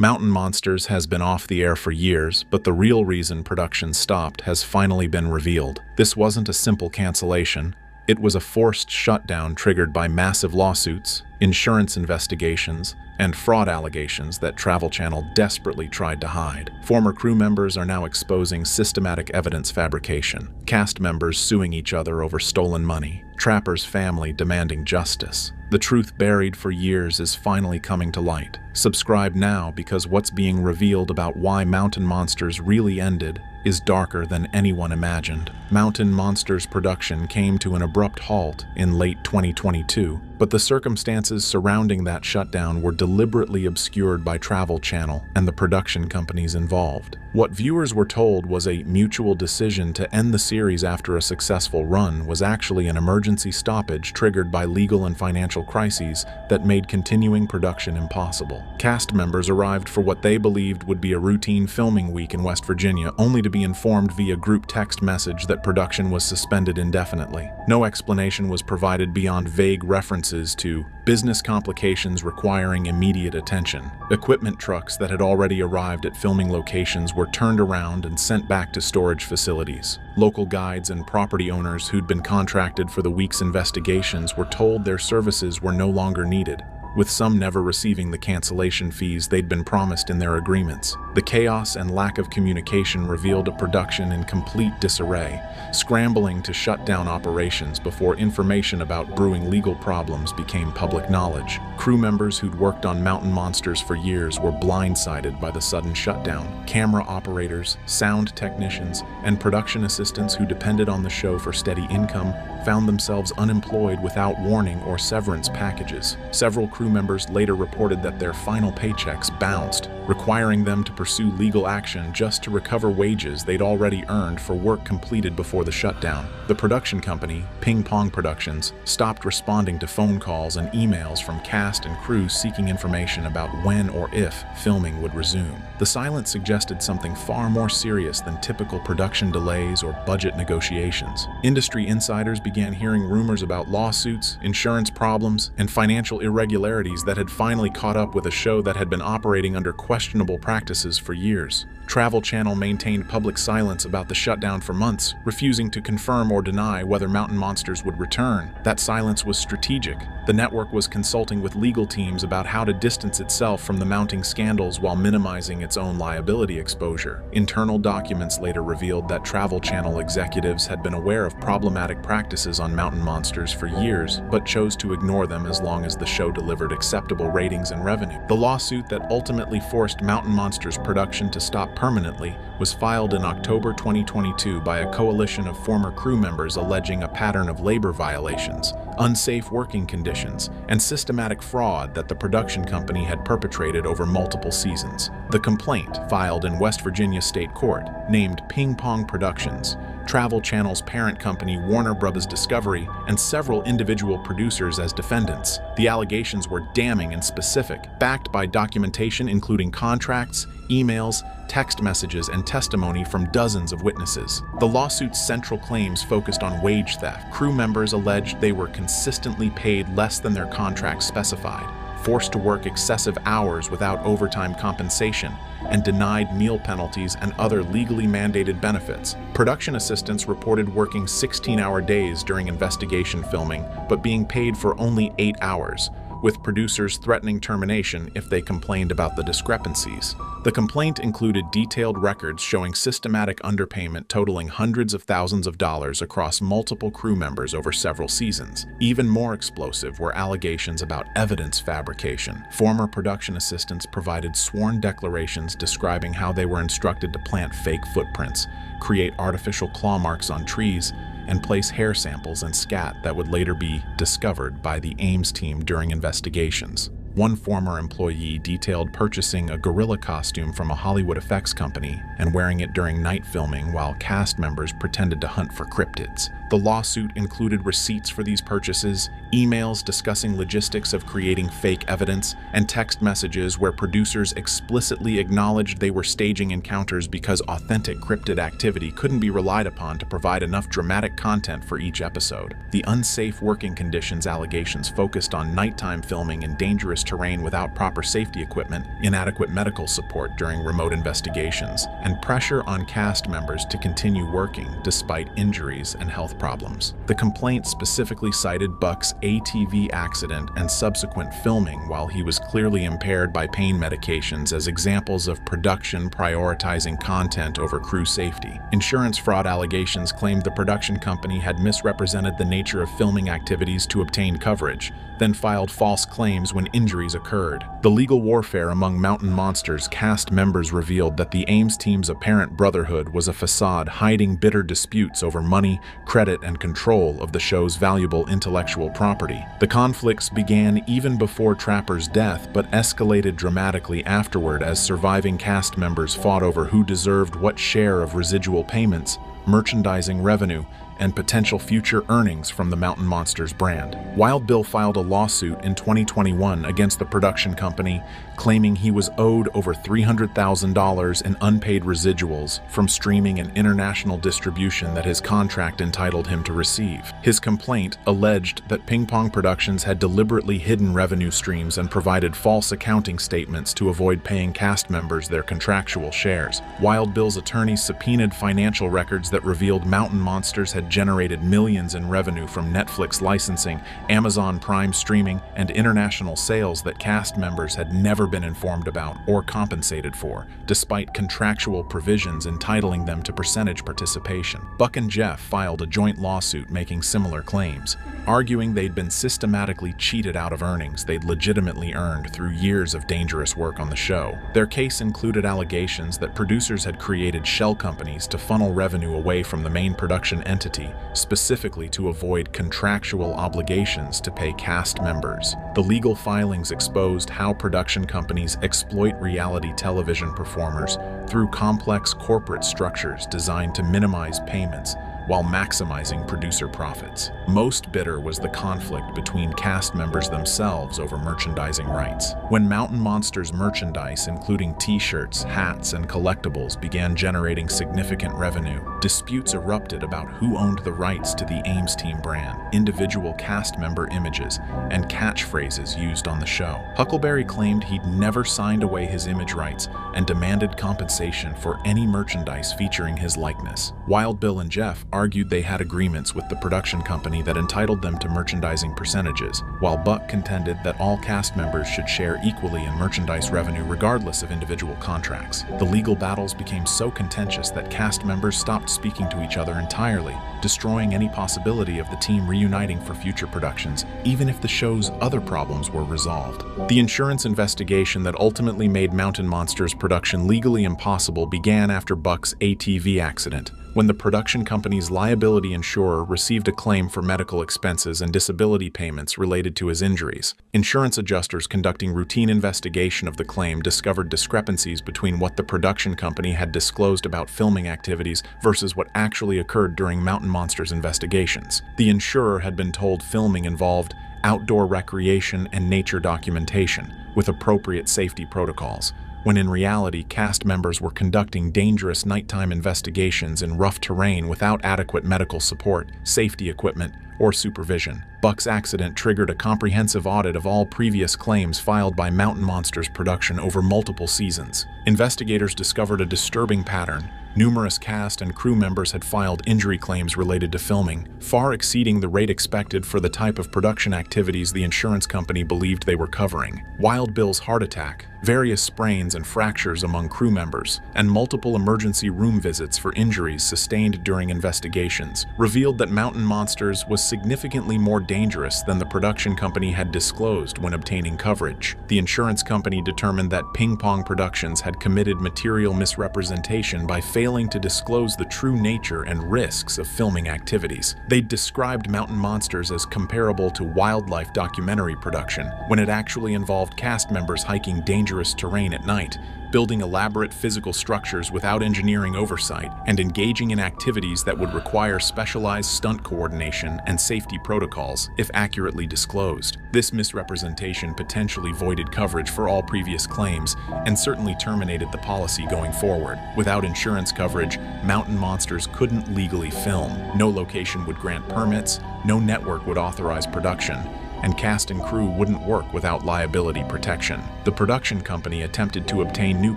Mountain Monsters has been off the air for years, but the real reason production stopped has finally been revealed. This wasn't a simple cancellation. It was a forced shutdown triggered by massive lawsuits, insurance investigations, and fraud allegations that Travel Channel desperately tried to hide. Former crew members are now exposing systematic evidence fabrication, cast members suing each other over stolen money, Trapper's family demanding justice. The truth buried for years is finally coming to light. Subscribe now, because what's being revealed about why Mountain Monsters really ended is darker than anyone imagined. Mountain Monsters production came to an abrupt halt in late 2022, but the circumstances surrounding that shutdown were deliberately obscured by Travel Channel and the production companies involved. What viewers were told was a mutual decision to end the series after a successful run was actually an emergency stoppage triggered by legal and financial crises that made continuing production impossible. Cast members arrived for what they believed would be a routine filming week in West Virginia, only to be informed via group text message that production was suspended indefinitely. No explanation was provided beyond vague references to business complications requiring immediate attention. Equipment trucks that had already arrived at filming locations were turned around and sent back to storage facilities. Local guides and property owners who'd been contracted for the week's investigations were told their services were no longer needed, with some never receiving the cancellation fees they'd been promised in their agreements. The chaos and lack of communication revealed a production in complete disarray, scrambling to shut down operations before information about brewing legal problems became public knowledge. Crew members who'd worked on Mountain Monsters for years were blindsided by the sudden shutdown. Camera operators, sound technicians, and production assistants who depended on the show for steady income found themselves unemployed without warning or severance packages. Several crew members later reported that their final paychecks bounced, requiring them to pursue legal action just to recover wages they'd already earned for work completed before the shutdown. The production company, Ping Pong Productions, stopped responding to phone calls and emails from cast and crew seeking information about when or if filming would resume. The silence suggested something far more serious than typical production delays or budget negotiations. Industry insiders began hearing rumors about lawsuits, insurance problems, and financial irregularities that had finally caught up with a show that had been operating under questionable practices for years. Travel Channel maintained public silence about the shutdown for months, refusing to confirm or deny whether Mountain Monsters would return. That silence was strategic. The network was consulting with legal teams about how to distance itself from the mounting scandals while minimizing its own liability exposure. Internal documents later revealed that Travel Channel executives had been aware of problematic practices on Mountain Monsters for years, but chose to ignore them as long as the show delivered acceptable ratings and revenue. The lawsuit that ultimately forced Mountain Monsters production to stop permanently was filed in October 2022 by a coalition of former crew members alleging a pattern of labor violations, unsafe working conditions, and systematic fraud that the production company had perpetrated over multiple seasons. The complaint, filed in West Virginia State Court, named Ping Pong Productions, Travel Channel's parent company Warner Bros. Discovery, and several individual producers as defendants. The allegations were damning and specific, backed by documentation including contracts, emails, text messages, and testimony from dozens of witnesses. The lawsuit's central claims focused on wage theft. Crew members alleged they were consistently paid less than their contracts specified, forced to work excessive hours without overtime compensation, and denied meal penalties and other legally mandated benefits. Production assistants reported working 16-hour days during investigation filming, but being paid for only 8 hours, with producers threatening termination if they complained about the discrepancies. The complaint included detailed records showing systematic underpayment totaling hundreds of thousands of dollars across multiple crew members over several seasons. Even more explosive were allegations about evidence fabrication. Former production assistants provided sworn declarations describing how they were instructed to plant fake footprints, create artificial claw marks on trees, and place hair samples and scat that would later be discovered by the Ames team during investigations. One former employee detailed purchasing a gorilla costume from a Hollywood effects company and wearing it during night filming while cast members pretended to hunt for cryptids. The lawsuit included receipts for these purchases, emails discussing logistics of creating fake evidence, and text messages where producers explicitly acknowledged they were staging encounters because authentic cryptid activity couldn't be relied upon to provide enough dramatic content for each episode. The unsafe working conditions allegations focused on nighttime filming in dangerous dangerous terrain without proper safety equipment, inadequate medical support during remote investigations, and pressure on cast members to continue working despite injuries and health problems. The complaint specifically cited Buck's ATV accident and subsequent filming while he was clearly impaired by pain medications as examples of production prioritizing content over crew safety. Insurance fraud allegations claimed the production company had misrepresented the nature of filming activities to obtain coverage, then filed false claims when injuries occurred. The legal warfare among Mountain Monsters cast members revealed that the Ames team's apparent brotherhood was a facade hiding bitter disputes over money, credit, and control of the show's valuable intellectual property. The conflicts began even before Trapper's death, but escalated dramatically afterward as surviving cast members fought over who deserved what share of residual payments, merchandising revenue, and potential future earnings from the Mountain Monsters brand. Wild Bill filed a lawsuit in 2021 against the production company, claiming he was owed over $300,000 in unpaid residuals from streaming and international distribution that his contract entitled him to receive. His complaint alleged that Ping Pong Productions had deliberately hidden revenue streams and provided false accounting statements to avoid paying cast members their contractual shares. Wild Bill's attorneys subpoenaed financial records that revealed Mountain Monsters had generated millions in revenue from Netflix licensing, Amazon Prime streaming, and international sales that cast members had never been informed about or compensated for, despite contractual provisions entitling them to percentage participation. Buck and Jeff filed a joint lawsuit making similar claims, arguing they'd been systematically cheated out of earnings they'd legitimately earned through years of dangerous work on the show. Their case included allegations that producers had created shell companies to funnel revenue away from the main production entity, specifically to avoid contractual obligations to pay cast members. The legal filings exposed how production companies exploit reality television performers through complex corporate structures designed to minimize payments while maximizing producer profits. Most bitter was the conflict between cast members themselves over merchandising rights. When Mountain Monsters merchandise, including t-shirts, hats, and collectibles, began generating significant revenue, disputes erupted about who owned the rights to the Ames Team brand, individual cast member images, and catchphrases used on the show. Huckleberry claimed he'd never signed away his image rights and demanded compensation for any merchandise featuring his likeness. Wild Bill and Jeff argued they had agreements with the production company that entitled them to merchandising percentages, while Buck contended that all cast members should share equally in merchandise revenue regardless of individual contracts. The legal battles became so contentious that cast members stopped speaking to each other entirely, destroying any possibility of the team reuniting for future productions, even if the show's other problems were resolved. The insurance investigation that ultimately made Mountain Monsters production legally impossible began after Buck's ATV accident, when the production company's liability insurer received a claim for medical expenses and disability payments related to his injuries. Insurance adjusters conducting routine investigation of the claim discovered discrepancies between what the production company had disclosed about filming activities versus what actually occurred during Mountain Monsters investigations. The insurer had been told filming involved outdoor recreation and nature documentation with appropriate safety protocols, when in reality cast members were conducting dangerous nighttime investigations in rough terrain without adequate medical support, safety equipment, or supervision. Buck's accident triggered a comprehensive audit of all previous claims filed by Mountain Monsters production over multiple seasons. Investigators discovered a disturbing pattern. Numerous cast and crew members had filed injury claims related to filming, far exceeding the rate expected for the type of production activities the insurance company believed they were covering. Wild Bill's heart attack, various sprains and fractures among crew members, and multiple emergency room visits for injuries sustained during investigations revealed that Mountain Monsters was significantly more dangerous than the production company had disclosed when obtaining coverage. The insurance company determined that Ping Pong Productions had committed material misrepresentation by failing to disclose the true nature and risks of filming activities. They described Mountain Monsters as comparable to wildlife documentary production, when it actually involved cast members hiking dangerous terrain at night, building elaborate physical structures without engineering oversight, and engaging in activities that would require specialized stunt coordination and safety protocols if accurately disclosed. This misrepresentation potentially voided coverage for all previous claims and certainly terminated the policy going forward. Without insurance coverage, Mountain Monsters couldn't legally film. No location would grant permits, no network would authorize production, and cast and crew wouldn't work without liability protection. The production company attempted to obtain new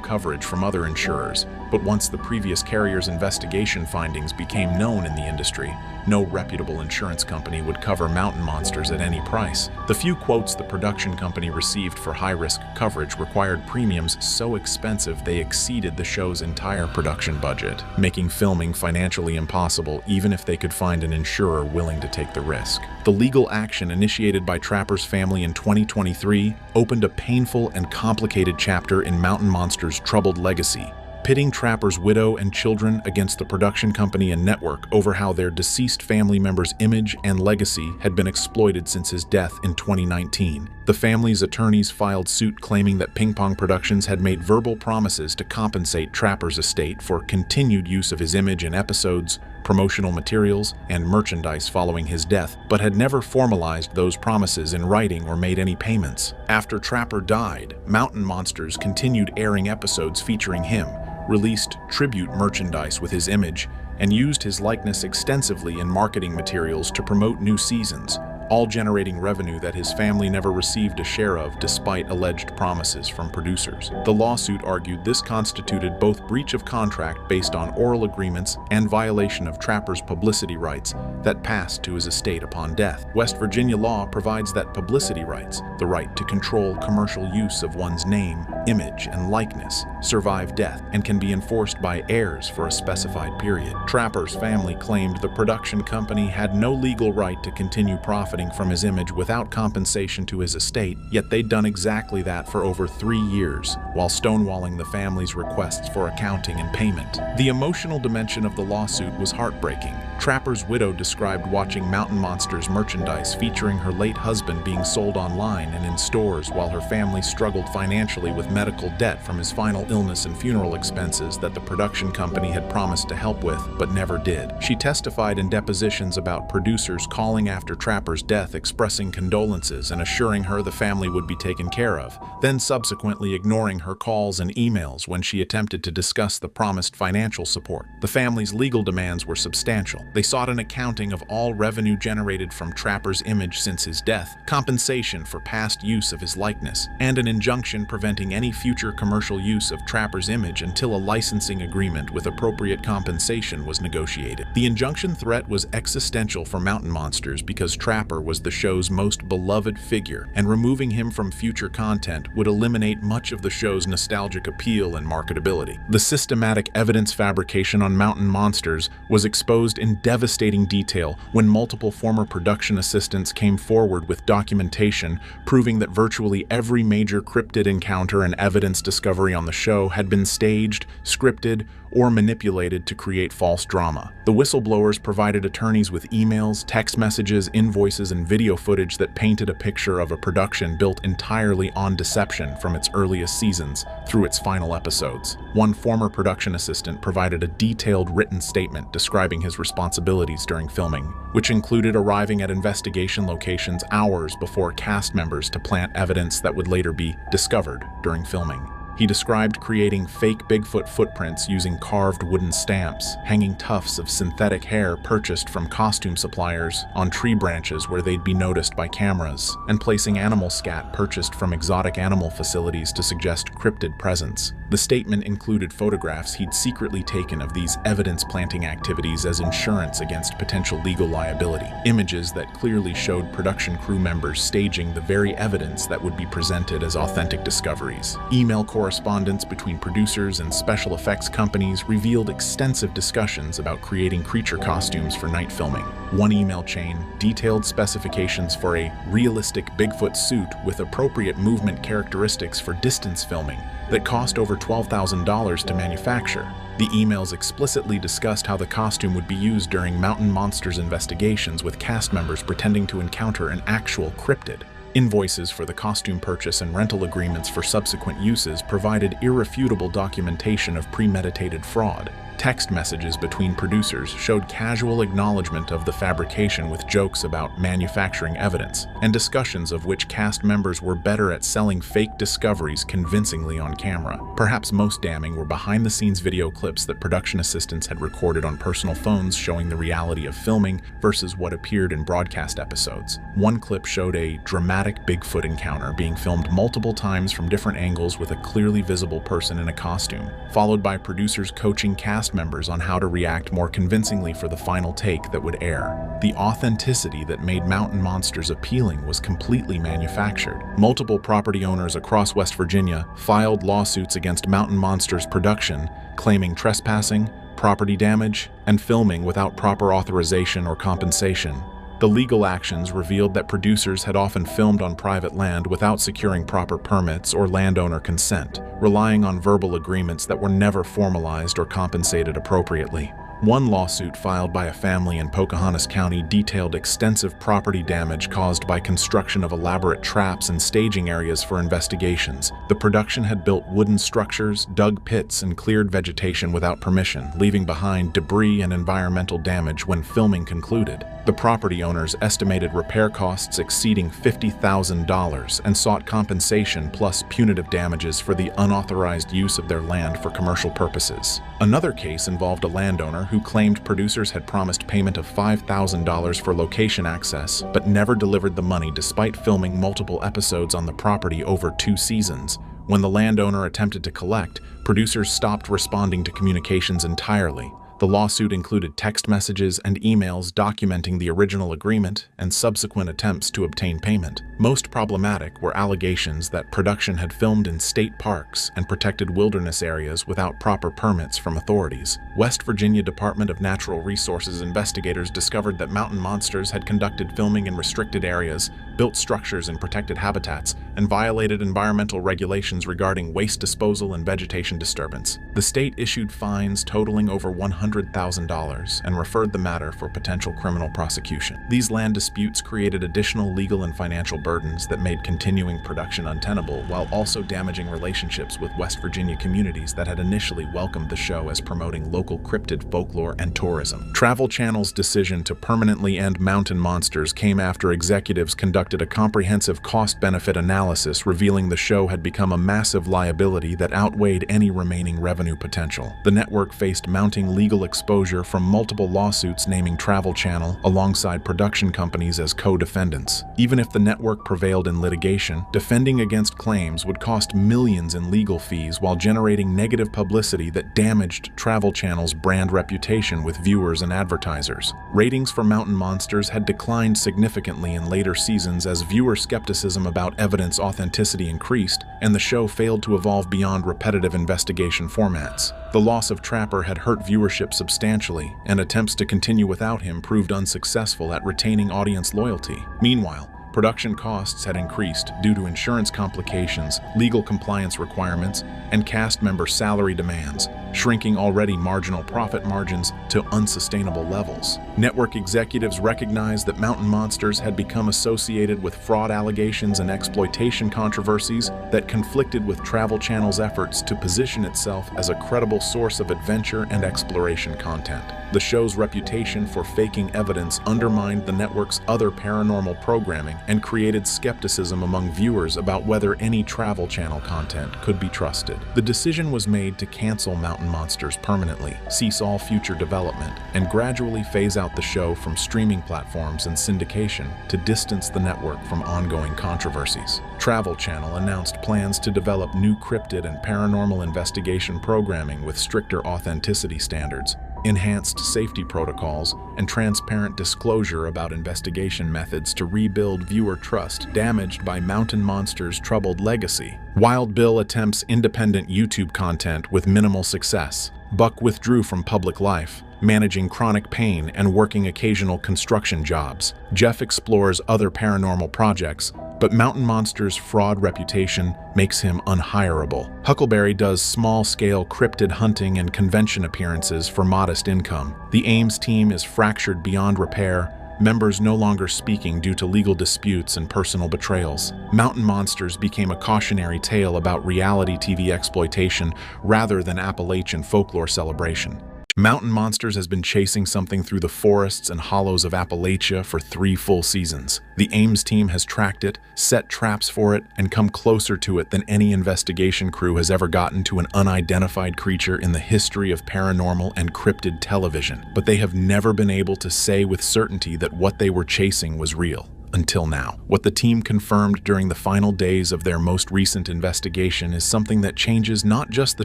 coverage from other insurers, but once the previous carrier's investigation findings became known in the industry, no reputable insurance company would cover mountain monsters at any price. The few quotes the production company received for high-risk coverage required premiums so expensive they exceeded the show's entire production budget, making filming financially impossible even if they could find an insurer willing to take the risk. The legal action initiated by Trapper's family in 2023 opened a painful and complicated chapter in Mountain Monster's troubled legacy, pitting Trapper's widow and children against the production company and network over how their deceased family member's image and legacy had been exploited since his death in 2019. The family's attorneys filed suit claiming that Ping Pong Productions had made verbal promises to compensate Trapper's estate for continued use of his image in episodes, promotional materials, and merchandise following his death, but had never formalized those promises in writing or made any payments. After Trapper died, Mountain Monsters continued airing episodes featuring him, released tribute merchandise with his image, and used his likeness extensively in marketing materials to promote new seasons, all generating revenue that his family never received a share of despite alleged promises from producers. The lawsuit argued this constituted both breach of contract based on oral agreements and violation of Trapper's publicity rights that passed to his estate upon death. West Virginia law provides that publicity rights, the right to control commercial use of one's name, image, and likeness, survive death and can be enforced by heirs for a specified period. Trapper's family claimed the production company had no legal right to continue profiting from his image without compensation to his estate, yet they'd done exactly that for over 3 years, while stonewalling the family's requests for accounting and payment. The emotional dimension of the lawsuit was heartbreaking. Trapper's widow described watching Mountain Monsters merchandise featuring her late husband being sold online and in stores while her family struggled financially with medical debt from his final illness and funeral expenses that the production company had promised to help with, but never did. She testified in depositions about producers calling after Trapper's death expressing condolences and assuring her the family would be taken care of, then subsequently ignoring her calls and emails when she attempted to discuss the promised financial support. The family's legal demands were substantial. They sought an accounting of all revenue generated from Trapper's image since his death, compensation for past use of his likeness, and an injunction preventing any future commercial use of Trapper's image until a licensing agreement with appropriate compensation was negotiated. The injunction threat was existential for Mountain Monsters because Trapper was the show's most beloved figure, and removing him from future content would eliminate much of the show's nostalgic appeal and marketability. The systematic evidence fabrication on Mountain Monsters was exposed in devastating detail when multiple former production assistants came forward with documentation proving that virtually every major cryptid encounter and evidence discovery on the show had been staged, scripted, or manipulated to create false drama. The whistleblowers provided attorneys with emails, text messages, invoices, and video footage that painted a picture of a production built entirely on deception from its earliest seasons through its final episodes. One former production assistant provided a detailed written statement describing his responsibilities during filming, which included arriving at investigation locations hours before cast members to plant evidence that would later be discovered during filming. He described creating fake Bigfoot footprints using carved wooden stamps, hanging tufts of synthetic hair purchased from costume suppliers on tree branches where they'd be noticed by cameras, and placing animal scat purchased from exotic animal facilities to suggest cryptid presence. The statement included photographs he'd secretly taken of these evidence-planting activities as insurance against potential legal liability, images that clearly showed production crew members staging the very evidence that would be presented as authentic discoveries. Email correspondence between producers and special effects companies revealed extensive discussions about creating creature costumes for night filming. One email chain detailed specifications for a realistic Bigfoot suit with appropriate movement characteristics for distance filming that cost over $12,000 to manufacture. The emails explicitly discussed how the costume would be used during Mountain Monsters investigations, with cast members pretending to encounter an actual cryptid. Invoices for the costume purchase and rental agreements for subsequent uses provided irrefutable documentation of premeditated fraud. Text messages between producers showed casual acknowledgement of the fabrication with jokes about manufacturing evidence, and discussions of which cast members were better at selling fake discoveries convincingly on camera. Perhaps most damning were behind-the-scenes video clips that production assistants had recorded on personal phones showing the reality of filming versus what appeared in broadcast episodes. One clip showed a dramatic Bigfoot encounter being filmed multiple times from different angles with a clearly visible person in a costume, followed by producers coaching cast members on how to react more convincingly for the final take that would air. The authenticity that made Mountain Monsters appealing was completely manufactured. Multiple property owners across West Virginia filed lawsuits against Mountain Monsters production, claiming trespassing, property damage, and filming without proper authorization or compensation. The legal actions revealed that producers had often filmed on private land without securing proper permits or landowner consent, relying on verbal agreements that were never formalized or compensated appropriately. One lawsuit filed by a family in Pocahontas County detailed extensive property damage caused by construction of elaborate traps and staging areas for investigations. The production had built wooden structures, dug pits, and cleared vegetation without permission, leaving behind debris and environmental damage when filming concluded. The property owners estimated repair costs exceeding $50,000 and sought compensation plus punitive damages for the unauthorized use of their land for commercial purposes. Another case involved a landowner who claimed producers had promised payment of $5,000 for location access, but never delivered the money despite filming multiple episodes on the property over 2 seasons. When the landowner attempted to collect, producers stopped responding to communications entirely. The lawsuit included text messages and emails documenting the original agreement and subsequent attempts to obtain payment. Most problematic were allegations that production had filmed in state parks and protected wilderness areas without proper permits from authorities. West Virginia Department of Natural Resources investigators discovered that Mountain Monsters had conducted filming in restricted areas, built structures in protected habitats, and violated environmental regulations regarding waste disposal and vegetation disturbance. The state issued fines totaling over $100,000 and referred the matter for potential criminal prosecution. These land disputes created additional legal and financial burdens that made continuing production untenable while also damaging relationships with West Virginia communities that had initially welcomed the show as promoting local cryptid folklore and tourism. Travel Channel's decision to permanently end Mountain Monsters came after executives conducted a comprehensive cost-benefit analysis revealing the show had become a massive liability that outweighed any remaining revenue potential. The network faced mounting legal exposure from multiple lawsuits naming Travel Channel alongside production companies as co-defendants. Even if the network prevailed in litigation, defending against claims would cost millions in legal fees while generating negative publicity that damaged Travel Channel's brand reputation with viewers and advertisers. Ratings for Mountain Monsters had declined significantly in later seasons as viewer skepticism about evidence authenticity increased, and the show failed to evolve beyond repetitive investigation formats. The loss of Trapper had hurt viewership substantially, and attempts to continue without him proved unsuccessful at retaining audience loyalty. Meanwhile, production costs had increased due to insurance complications, legal compliance requirements, and cast member salary demands, shrinking already marginal profit margins to unsustainable levels. Network executives recognized that Mountain Monsters had become associated with fraud allegations and exploitation controversies that conflicted with Travel Channel's efforts to position itself as a credible source of adventure and exploration content. The show's reputation for faking evidence undermined the network's other paranormal programming and created skepticism among viewers about whether any Travel Channel content could be trusted. The decision was made to cancel Mountain Monsters permanently, cease all future development, and gradually phase out the show from streaming platforms and syndication to distance the network from ongoing controversies. Travel Channel announced plans to develop new cryptid and paranormal investigation programming with stricter authenticity standards, enhanced safety protocols, and transparent disclosure about investigation methods to rebuild viewer trust damaged by Mountain Monsters' troubled legacy. Wild Bill attempts independent YouTube content with minimal success. Buck withdrew from public life, managing chronic pain and working occasional construction jobs. Jeff explores other paranormal projects, but Mountain Monsters' fraud reputation makes him unhireable. Huckleberry does small-scale cryptid hunting and convention appearances for modest income. The Ames team is fractured beyond repair, members no longer speaking due to legal disputes and personal betrayals. Mountain Monsters became a cautionary tale about reality TV exploitation rather than Appalachian folklore celebration. Mountain Monsters has been chasing something through the forests and hollows of Appalachia for 3 full seasons. The Ames team has tracked it, set traps for it, and come closer to it than any investigation crew has ever gotten to an unidentified creature in the history of paranormal and cryptid television. But they have never been able to say with certainty that what they were chasing was real. Until now. What the team confirmed during the final days of their most recent investigation is something that changes not just the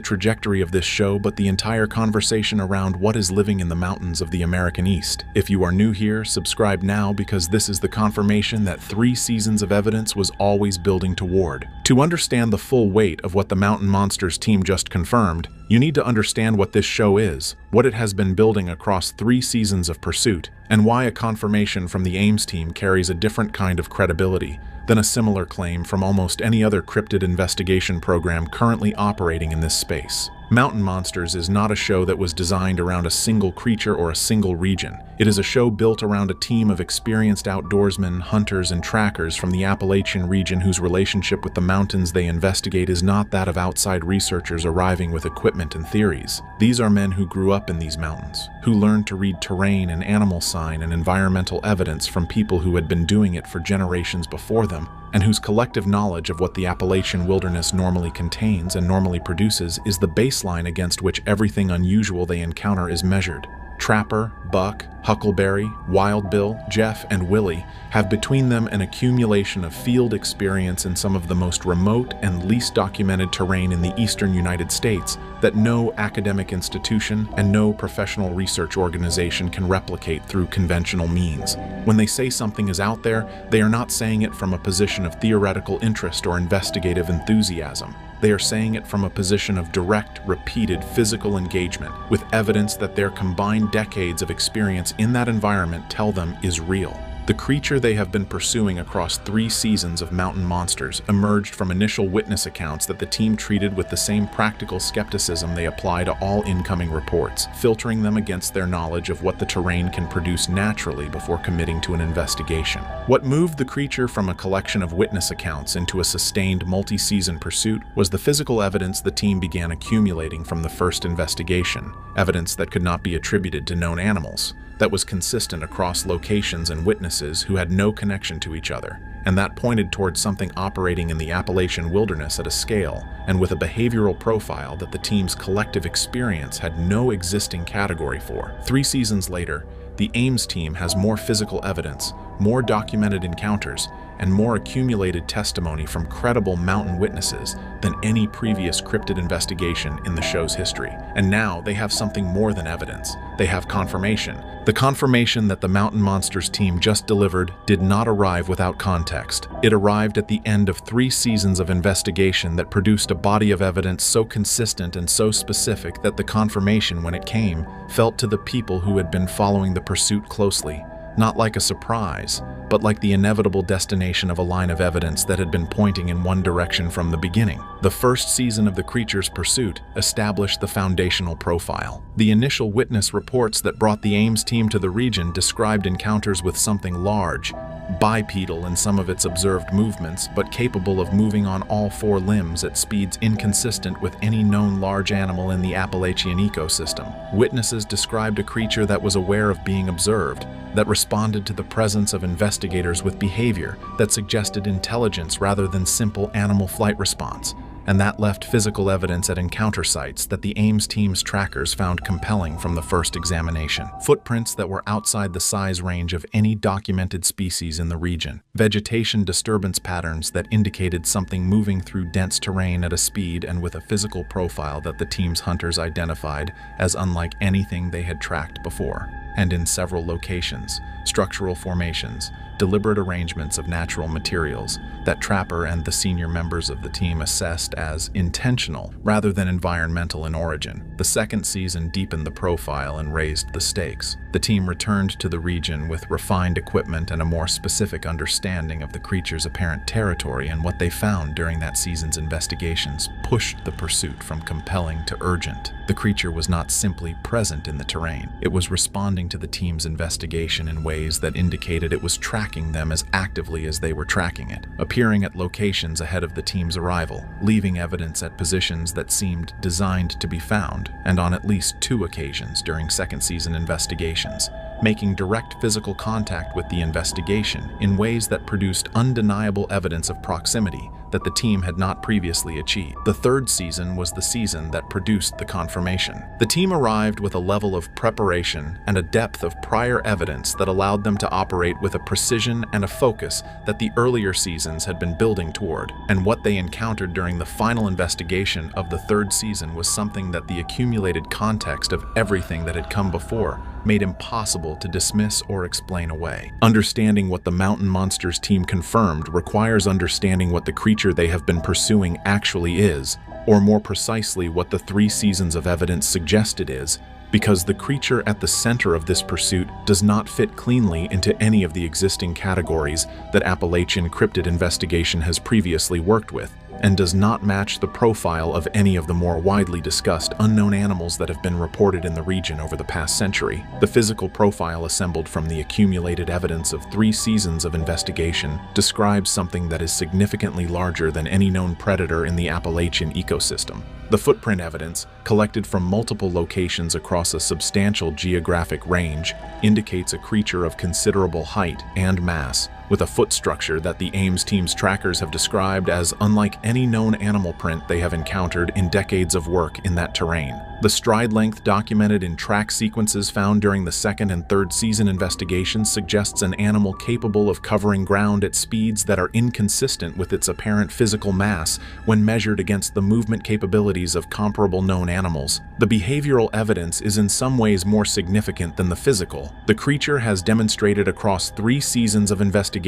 trajectory of this show, but the entire conversation around what is living in the mountains of the American East. If you are new here, subscribe now, because this is the confirmation that 3 seasons of evidence was always building toward. To understand the full weight of what the Mountain Monsters team just confirmed, you need to understand what this show is, what it has been building across 3 seasons of pursuit, and why a confirmation from the Ames team carries a different kind of credibility than a similar claim from almost any other cryptid investigation program currently operating in this space. Mountain Monsters is not a show that was designed around a single creature or a single region. It is a show built around a team of experienced outdoorsmen, hunters, and trackers from the Appalachian region whose relationship with the mountains they investigate is not that of outside researchers arriving with equipment and theories. These are men who grew up in these mountains, who learned to read terrain and animal sign and environmental evidence from people who had been doing it for generations before them, and whose collective knowledge of what the Appalachian wilderness normally contains and normally produces is the baseline against which everything unusual they encounter is measured. Trapper, Buck, Huckleberry, Wild Bill, Jeff, and Willie have between them an accumulation of field experience in some of the most remote and least documented terrain in the eastern United States that no academic institution and no professional research organization can replicate through conventional means. When they say something is out there, they are not saying it from a position of theoretical interest or investigative enthusiasm. They are saying it from a position of direct, repeated physical engagement with evidence that their combined decades of experience in that environment tell them is real. The creature they have been pursuing across 3 seasons of Mountain Monsters emerged from initial witness accounts that the team treated with the same practical skepticism they apply to all incoming reports, filtering them against their knowledge of what the terrain can produce naturally before committing to an investigation. What moved the creature from a collection of witness accounts into a sustained multi-season pursuit was the physical evidence the team began accumulating from the first investigation, evidence that could not be attributed to known animals, that was consistent across locations and witnesses who had no connection to each other, and that pointed towards something operating in the Appalachian wilderness at a scale and with a behavioral profile that the team's collective experience had no existing category for. 3 seasons later, the Ames team has more physical evidence, more documented encounters, and more accumulated testimony from credible mountain witnesses than any previous cryptid investigation in the show's history. And now they have something more than evidence. They have confirmation. The confirmation that the Mountain Monsters team just delivered did not arrive without context. It arrived at the end of 3 seasons of investigation that produced a body of evidence so consistent and so specific that the confirmation, when it came, felt to the people who had been following the pursuit closely, not like a surprise, but like the inevitable destination of a line of evidence that had been pointing in one direction from the beginning. The first season of the creature's pursuit established the foundational profile. The initial witness reports that brought the Ames team to the region described encounters with something large, bipedal in some of its observed movements, but capable of moving on all 4 limbs at speeds inconsistent with any known large animal in the Appalachian ecosystem. Witnesses described a creature that was aware of being observed, that responded to the presence of investigators with behavior that suggested intelligence rather than simple animal flight response, and that left physical evidence at encounter sites that the Ames team's trackers found compelling from the first examination. Footprints that were outside the size range of any documented species in the region. Vegetation disturbance patterns that indicated something moving through dense terrain at a speed and with a physical profile that the team's hunters identified as unlike anything they had tracked before. And in several locations, structural formations, deliberate arrangements of natural materials that Trapper and the senior members of the team assessed as intentional rather than environmental in origin. The second season deepened the profile and raised the stakes. The team returned to the region with refined equipment and a more specific understanding of the creature's apparent territory, and what they found during that season's investigations pushed the pursuit from compelling to urgent. The creature was not simply present in the terrain. It was responding to the team's investigation in ways that indicated it was trapped tracking them as actively as they were tracking it, appearing at locations ahead of the team's arrival, leaving evidence at positions that seemed designed to be found, and on at least 2 occasions during second-season investigations, making direct physical contact with the investigation in ways that produced undeniable evidence of proximity that the team had not previously achieved. The 3rd season was the season that produced the confirmation. The team arrived with a level of preparation and a depth of prior evidence that allowed them to operate with a precision and a focus that the earlier seasons had been building toward, and what they encountered during the final investigation of the 3rd season was something that the accumulated context of everything that had come before made impossible to dismiss or explain away. Understanding what the Mountain Monsters team confirmed requires understanding what the creature they have been pursuing actually is, or more precisely what the 3 seasons of evidence suggested is, because the creature at the center of this pursuit does not fit cleanly into any of the existing categories that Appalachian cryptid investigation has previously worked with, and does not match the profile of any of the more widely discussed unknown animals that have been reported in the region over the past century. The physical profile assembled from the accumulated evidence of 3 seasons of investigation describes something that is significantly larger than any known predator in the Appalachian ecosystem. The footprint evidence, collected from multiple locations across a substantial geographic range, indicates a creature of considerable height and mass, with a foot structure that the Ames team's trackers have described as unlike any known animal print they have encountered in decades of work in that terrain. The stride length documented in track sequences found during the 2nd and 3rd season investigations suggests an animal capable of covering ground at speeds that are inconsistent with its apparent physical mass when measured against the movement capabilities of comparable known animals. The behavioral evidence is in some ways more significant than the physical. The creature has demonstrated across 3 seasons of investigation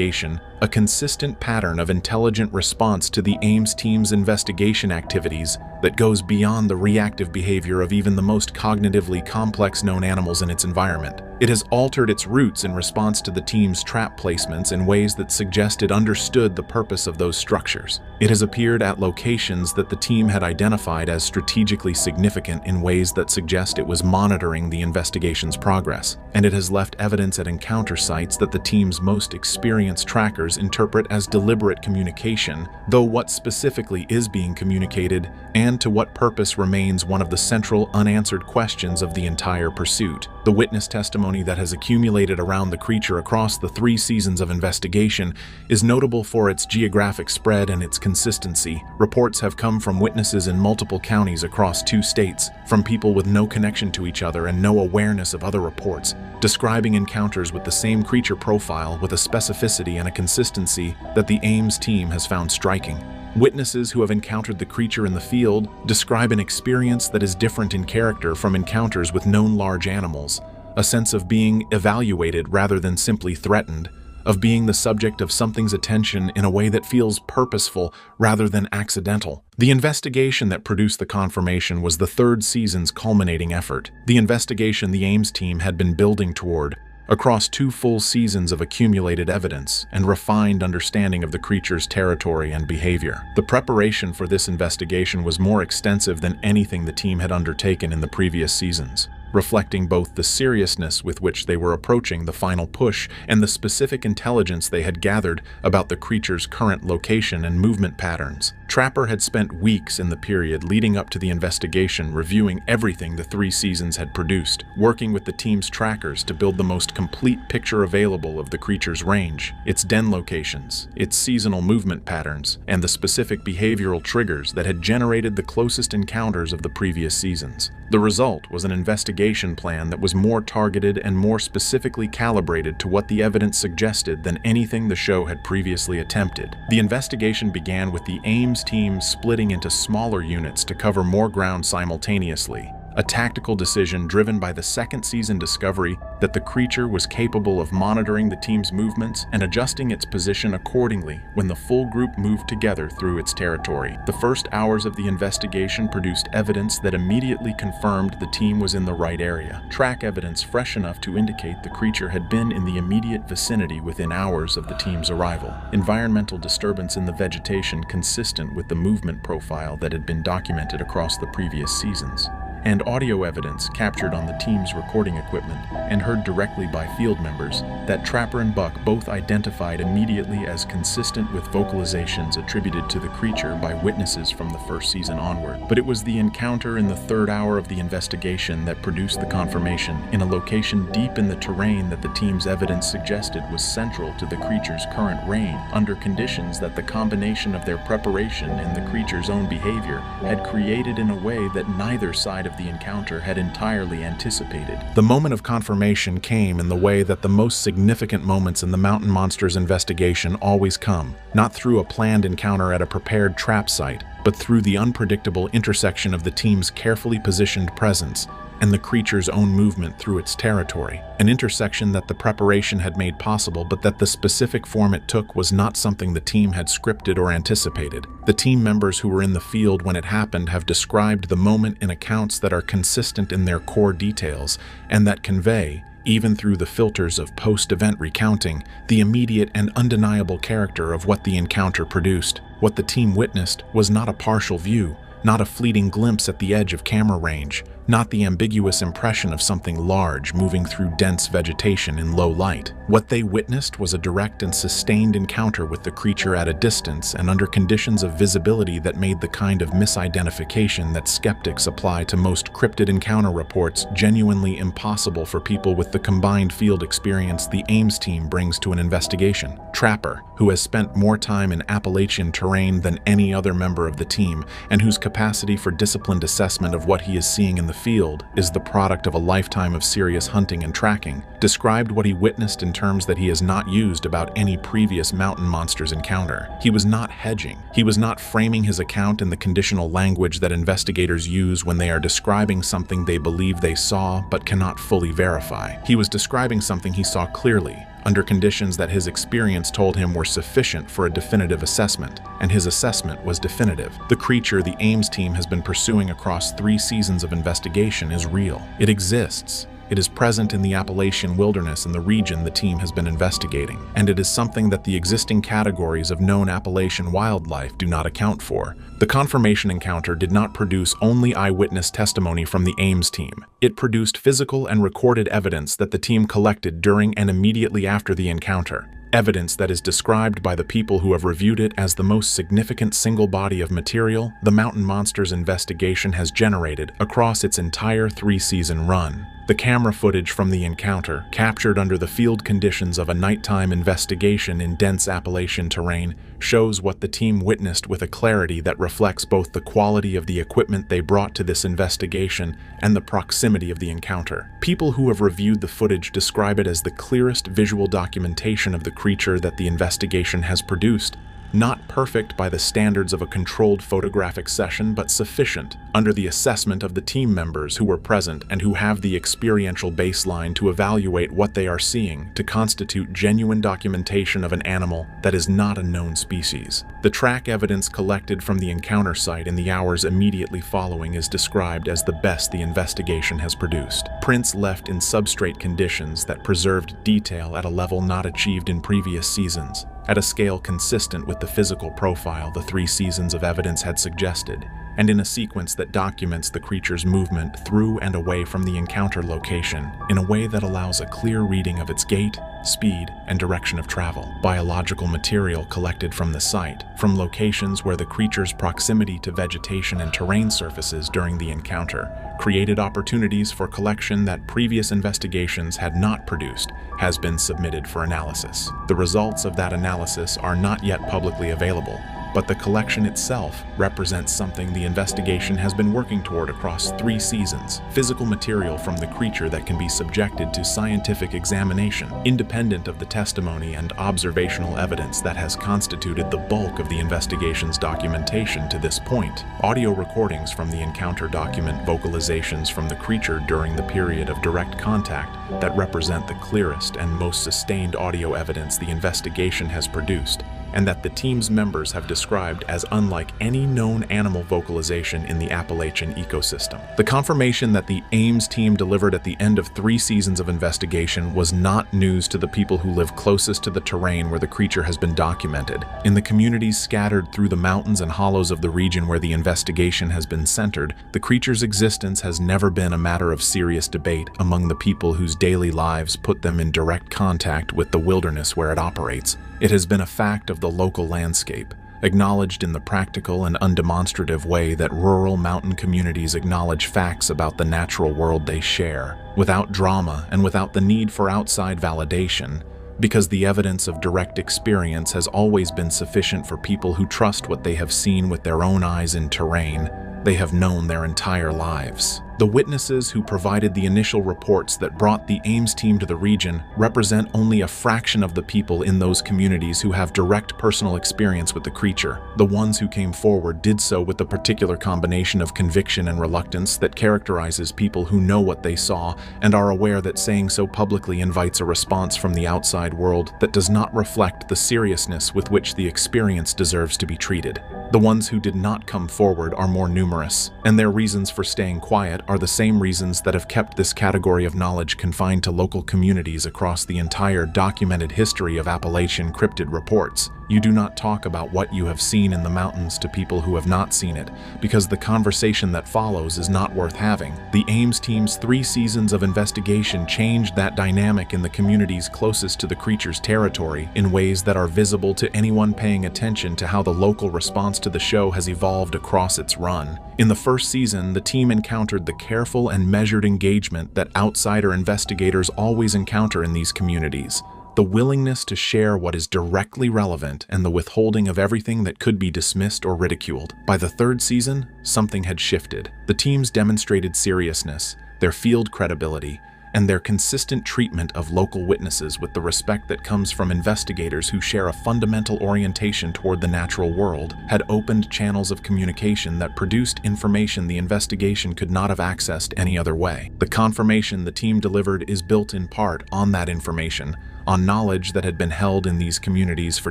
a consistent pattern of intelligent response to the Ames team's investigation activities that goes beyond the reactive behavior of even the most cognitively complex known animals in its environment. It has altered its routes in response to the team's trap placements in ways that suggest it understood the purpose of those structures. It has appeared at locations that the team had identified as strategically significant in ways that suggest it was monitoring the investigation's progress, and it has left evidence at encounter sites that the team's most experienced trackers interpret as deliberate communication, though what specifically is being communicated and to what purpose remains one of the central unanswered questions of the entire pursuit. The witness testimony that has accumulated around the creature across the 3 seasons of investigation is notable for its geographic spread and its consistency. Reports have come from witnesses in multiple counties across 2 states, from people with no connection to each other and no awareness of other reports, describing encounters with the same creature profile with a specificity and a consistency that the Ames team has found striking. Witnesses who have encountered the creature in the field describe an experience that is different in character from encounters with known large animals, a sense of being evaluated rather than simply threatened, of being the subject of something's attention in a way that feels purposeful rather than accidental. The investigation that produced the confirmation was the 3rd season's culminating effort, the investigation the Ames team had been building toward, across 2 full seasons of accumulated evidence and refined understanding of the creature's territory and behavior. The preparation for this investigation was more extensive than anything the team had undertaken in the previous seasons, reflecting both the seriousness with which they were approaching the final push and the specific intelligence they had gathered about the creature's current location and movement patterns. Trapper had spent weeks in the period leading up to the investigation reviewing everything the 3 seasons had produced, working with the team's trackers to build the most complete picture available of the creature's range, its den locations, its seasonal movement patterns, and the specific behavioral triggers that had generated the closest encounters of the previous seasons. The result was an investigation plan that was more targeted and more specifically calibrated to what the evidence suggested than anything the show had previously attempted. The investigation began with the Ames team splitting into smaller units to cover more ground simultaneously, a tactical decision driven by the 2nd season discovery that the creature was capable of monitoring the team's movements and adjusting its position accordingly when the full group moved together through its territory. The first hours of the investigation produced evidence that immediately confirmed the team was in the right area. Track evidence fresh enough to indicate the creature had been in the immediate vicinity within hours of the team's arrival. Environmental disturbance in the vegetation consistent with the movement profile that had been documented across the previous seasons. and audio evidence captured on the team's recording equipment and heard directly by field members that Trapper and Buck both identified immediately as consistent with vocalizations attributed to the creature by witnesses from the first season onward. But it was the encounter in the third hour of the investigation that produced the confirmation in a location deep in the terrain that the team's evidence suggested was central to the creature's current reign, under conditions that the combination of their preparation and the creature's own behavior had created in a way that neither side of the encounter had entirely anticipated. The moment of confirmation came in the way that the most significant moments in the mountain monsters investigation always come, not through a planned encounter at a prepared trap site, but through the unpredictable intersection of the team's carefully positioned presence and the creature's own movement through its territory, an intersection that the preparation had made possible, but that the specific form it took was not something the team had scripted or anticipated. The team members who were in the field when it happened have described the moment in accounts that are consistent in their core details and that convey, even through the filters of post-event recounting, the immediate and undeniable character of what the encounter produced. What the team witnessed was not a partial view, not a fleeting glimpse at the edge of camera range, not the ambiguous impression of something large moving through dense vegetation in low light. What they witnessed was a direct and sustained encounter with the creature at a distance and under conditions of visibility that made the kind of misidentification that skeptics apply to most cryptid encounter reports genuinely impossible for people with the combined field experience the Ames team brings to an investigation. Trapper, who has spent more time in Appalachian terrain than any other member of the team and whose capacity for disciplined assessment of what he is seeing in the field is the product of a lifetime of serious hunting and tracking, described what he witnessed in terms that he has not used about any previous mountain monsters encounter. He was not hedging. He was not framing his account in the conditional language that investigators use when they are describing something they believe they saw but cannot fully verify. He was describing something he saw clearly, under conditions that his experience told him were sufficient for a definitive assessment, and his assessment was definitive. The creature the Ames team has been pursuing across 3 seasons of investigation is real. It exists. It is present in the Appalachian wilderness in the region the team has been investigating, and it is something that the existing categories of known Appalachian wildlife do not account for. The confirmation encounter did not produce only eyewitness testimony from the Ames team. It produced physical and recorded evidence that the team collected during and immediately after the encounter. Evidence that is described by the people who have reviewed it as the most significant single body of material the Mountain Monsters investigation has generated across its entire 3-season run. The camera footage from the encounter, captured under the field conditions of a nighttime investigation in dense Appalachian terrain, shows what the team witnessed with a clarity that reflects both the quality of the equipment they brought to this investigation and the proximity of the encounter. People who have reviewed the footage describe it as the clearest visual documentation of the creature that the investigation has produced. Not perfect by the standards of a controlled photographic session, but sufficient under the assessment of the team members who were present and who have the experiential baseline to evaluate what they are seeing to constitute genuine documentation of an animal that is not a known species. The track evidence collected from the encounter site in the hours immediately following is described as the best the investigation has produced. Prints left in substrate conditions that preserved detail at a level not achieved in previous seasons, at a scale consistent with the physical profile the 3 seasons of evidence had suggested, and in a sequence that documents the creature's movement through and away from the encounter location in a way that allows a clear reading of its gait, speed, and direction of travel. Biological material collected from the site, from locations where the creature's proximity to vegetation and terrain surfaces during the encounter created opportunities for collection that previous investigations had not produced, has been submitted for analysis. The results of that analysis are not yet publicly available, but the collection itself represents something the investigation has been working toward across 3 seasons: physical material from the creature that can be subjected to scientific examination, independent of the testimony and observational evidence that has constituted the bulk of the investigation's documentation to this point. Audio recordings from the encounter document vocalizations from the creature during the period of direct contact that represent the clearest and most sustained audio evidence the investigation has produced, and that the team's members have described as unlike any known animal vocalization in the Appalachian ecosystem. The confirmation that the Ames team delivered at the end of 3 seasons of investigation was not news to the people who live closest to the terrain where the creature has been documented. In the communities scattered through the mountains and hollows of the region where the investigation has been centered, the creature's existence has never been a matter of serious debate among the people whose daily lives put them in direct contact with the wilderness where it operates. It has been a fact of the local landscape, acknowledged in the practical and undemonstrative way that rural mountain communities acknowledge facts about the natural world they share, without drama and without the need for outside validation, because the evidence of direct experience has always been sufficient for people who trust what they have seen with their own eyes in terrain they have known their entire lives. The witnesses who provided the initial reports that brought the Ames team to the region represent only a fraction of the people in those communities who have direct personal experience with the creature. The ones who came forward did so with the particular combination of conviction and reluctance that characterizes people who know what they saw and are aware that saying so publicly invites a response from the outside world that does not reflect the seriousness with which the experience deserves to be treated. The ones who did not come forward are more numerous, and their reasons for staying quiet are the same reasons that have kept this category of knowledge confined to local communities across the entire documented history of Appalachian cryptid reports. You do not talk about what you have seen in the mountains to people who have not seen it, because the conversation that follows is not worth having. The Ames team's 3 seasons of investigation changed that dynamic in the communities closest to the creature's territory in ways that are visible to anyone paying attention to how the local response to the show has evolved across its run. In the first season, the team encountered the careful and measured engagement that outsider investigators always encounter in these communities. The willingness to share what is directly relevant and the withholding of everything that could be dismissed or ridiculed. By the 3rd season, something had shifted. The teams demonstrated seriousness, their field credibility, and their consistent treatment of local witnesses with the respect that comes from investigators who share a fundamental orientation toward the natural world, had opened channels of communication that produced information the investigation could not have accessed any other way. The confirmation the team delivered is built in part on that information, on knowledge that had been held in these communities for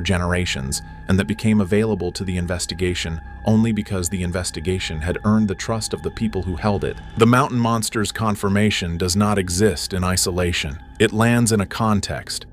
generations and that became available to the investigation only because the investigation had earned the trust of the people who held it. The mountain monster's confirmation does not exist in isolation. It lands in a context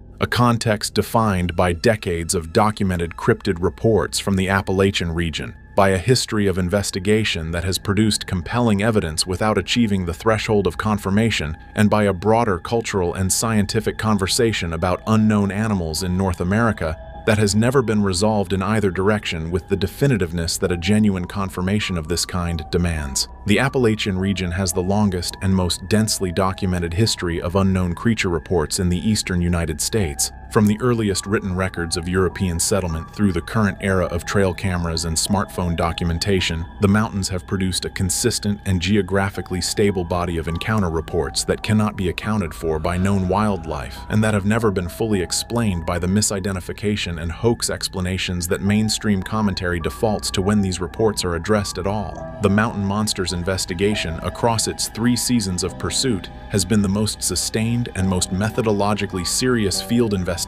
defined by decades of documented cryptid reports from the Appalachian region, by a history of investigation that has produced compelling evidence without achieving the threshold of confirmation, and by a broader cultural and scientific conversation about unknown animals in North America that has never been resolved in either direction with the definitiveness that a genuine confirmation of this kind demands. The Appalachian region has the longest and most densely documented history of unknown creature reports in the eastern United States. From the earliest written records of European settlement through the current era of trail cameras and smartphone documentation, the mountains have produced a consistent and geographically stable body of encounter reports that cannot be accounted for by known wildlife and that have never been fully explained by the misidentification and hoax explanations that mainstream commentary defaults to when these reports are addressed at all. The mountain monsters investigation, across its 3 seasons of pursuit, has been the most sustained and most methodologically serious field investigation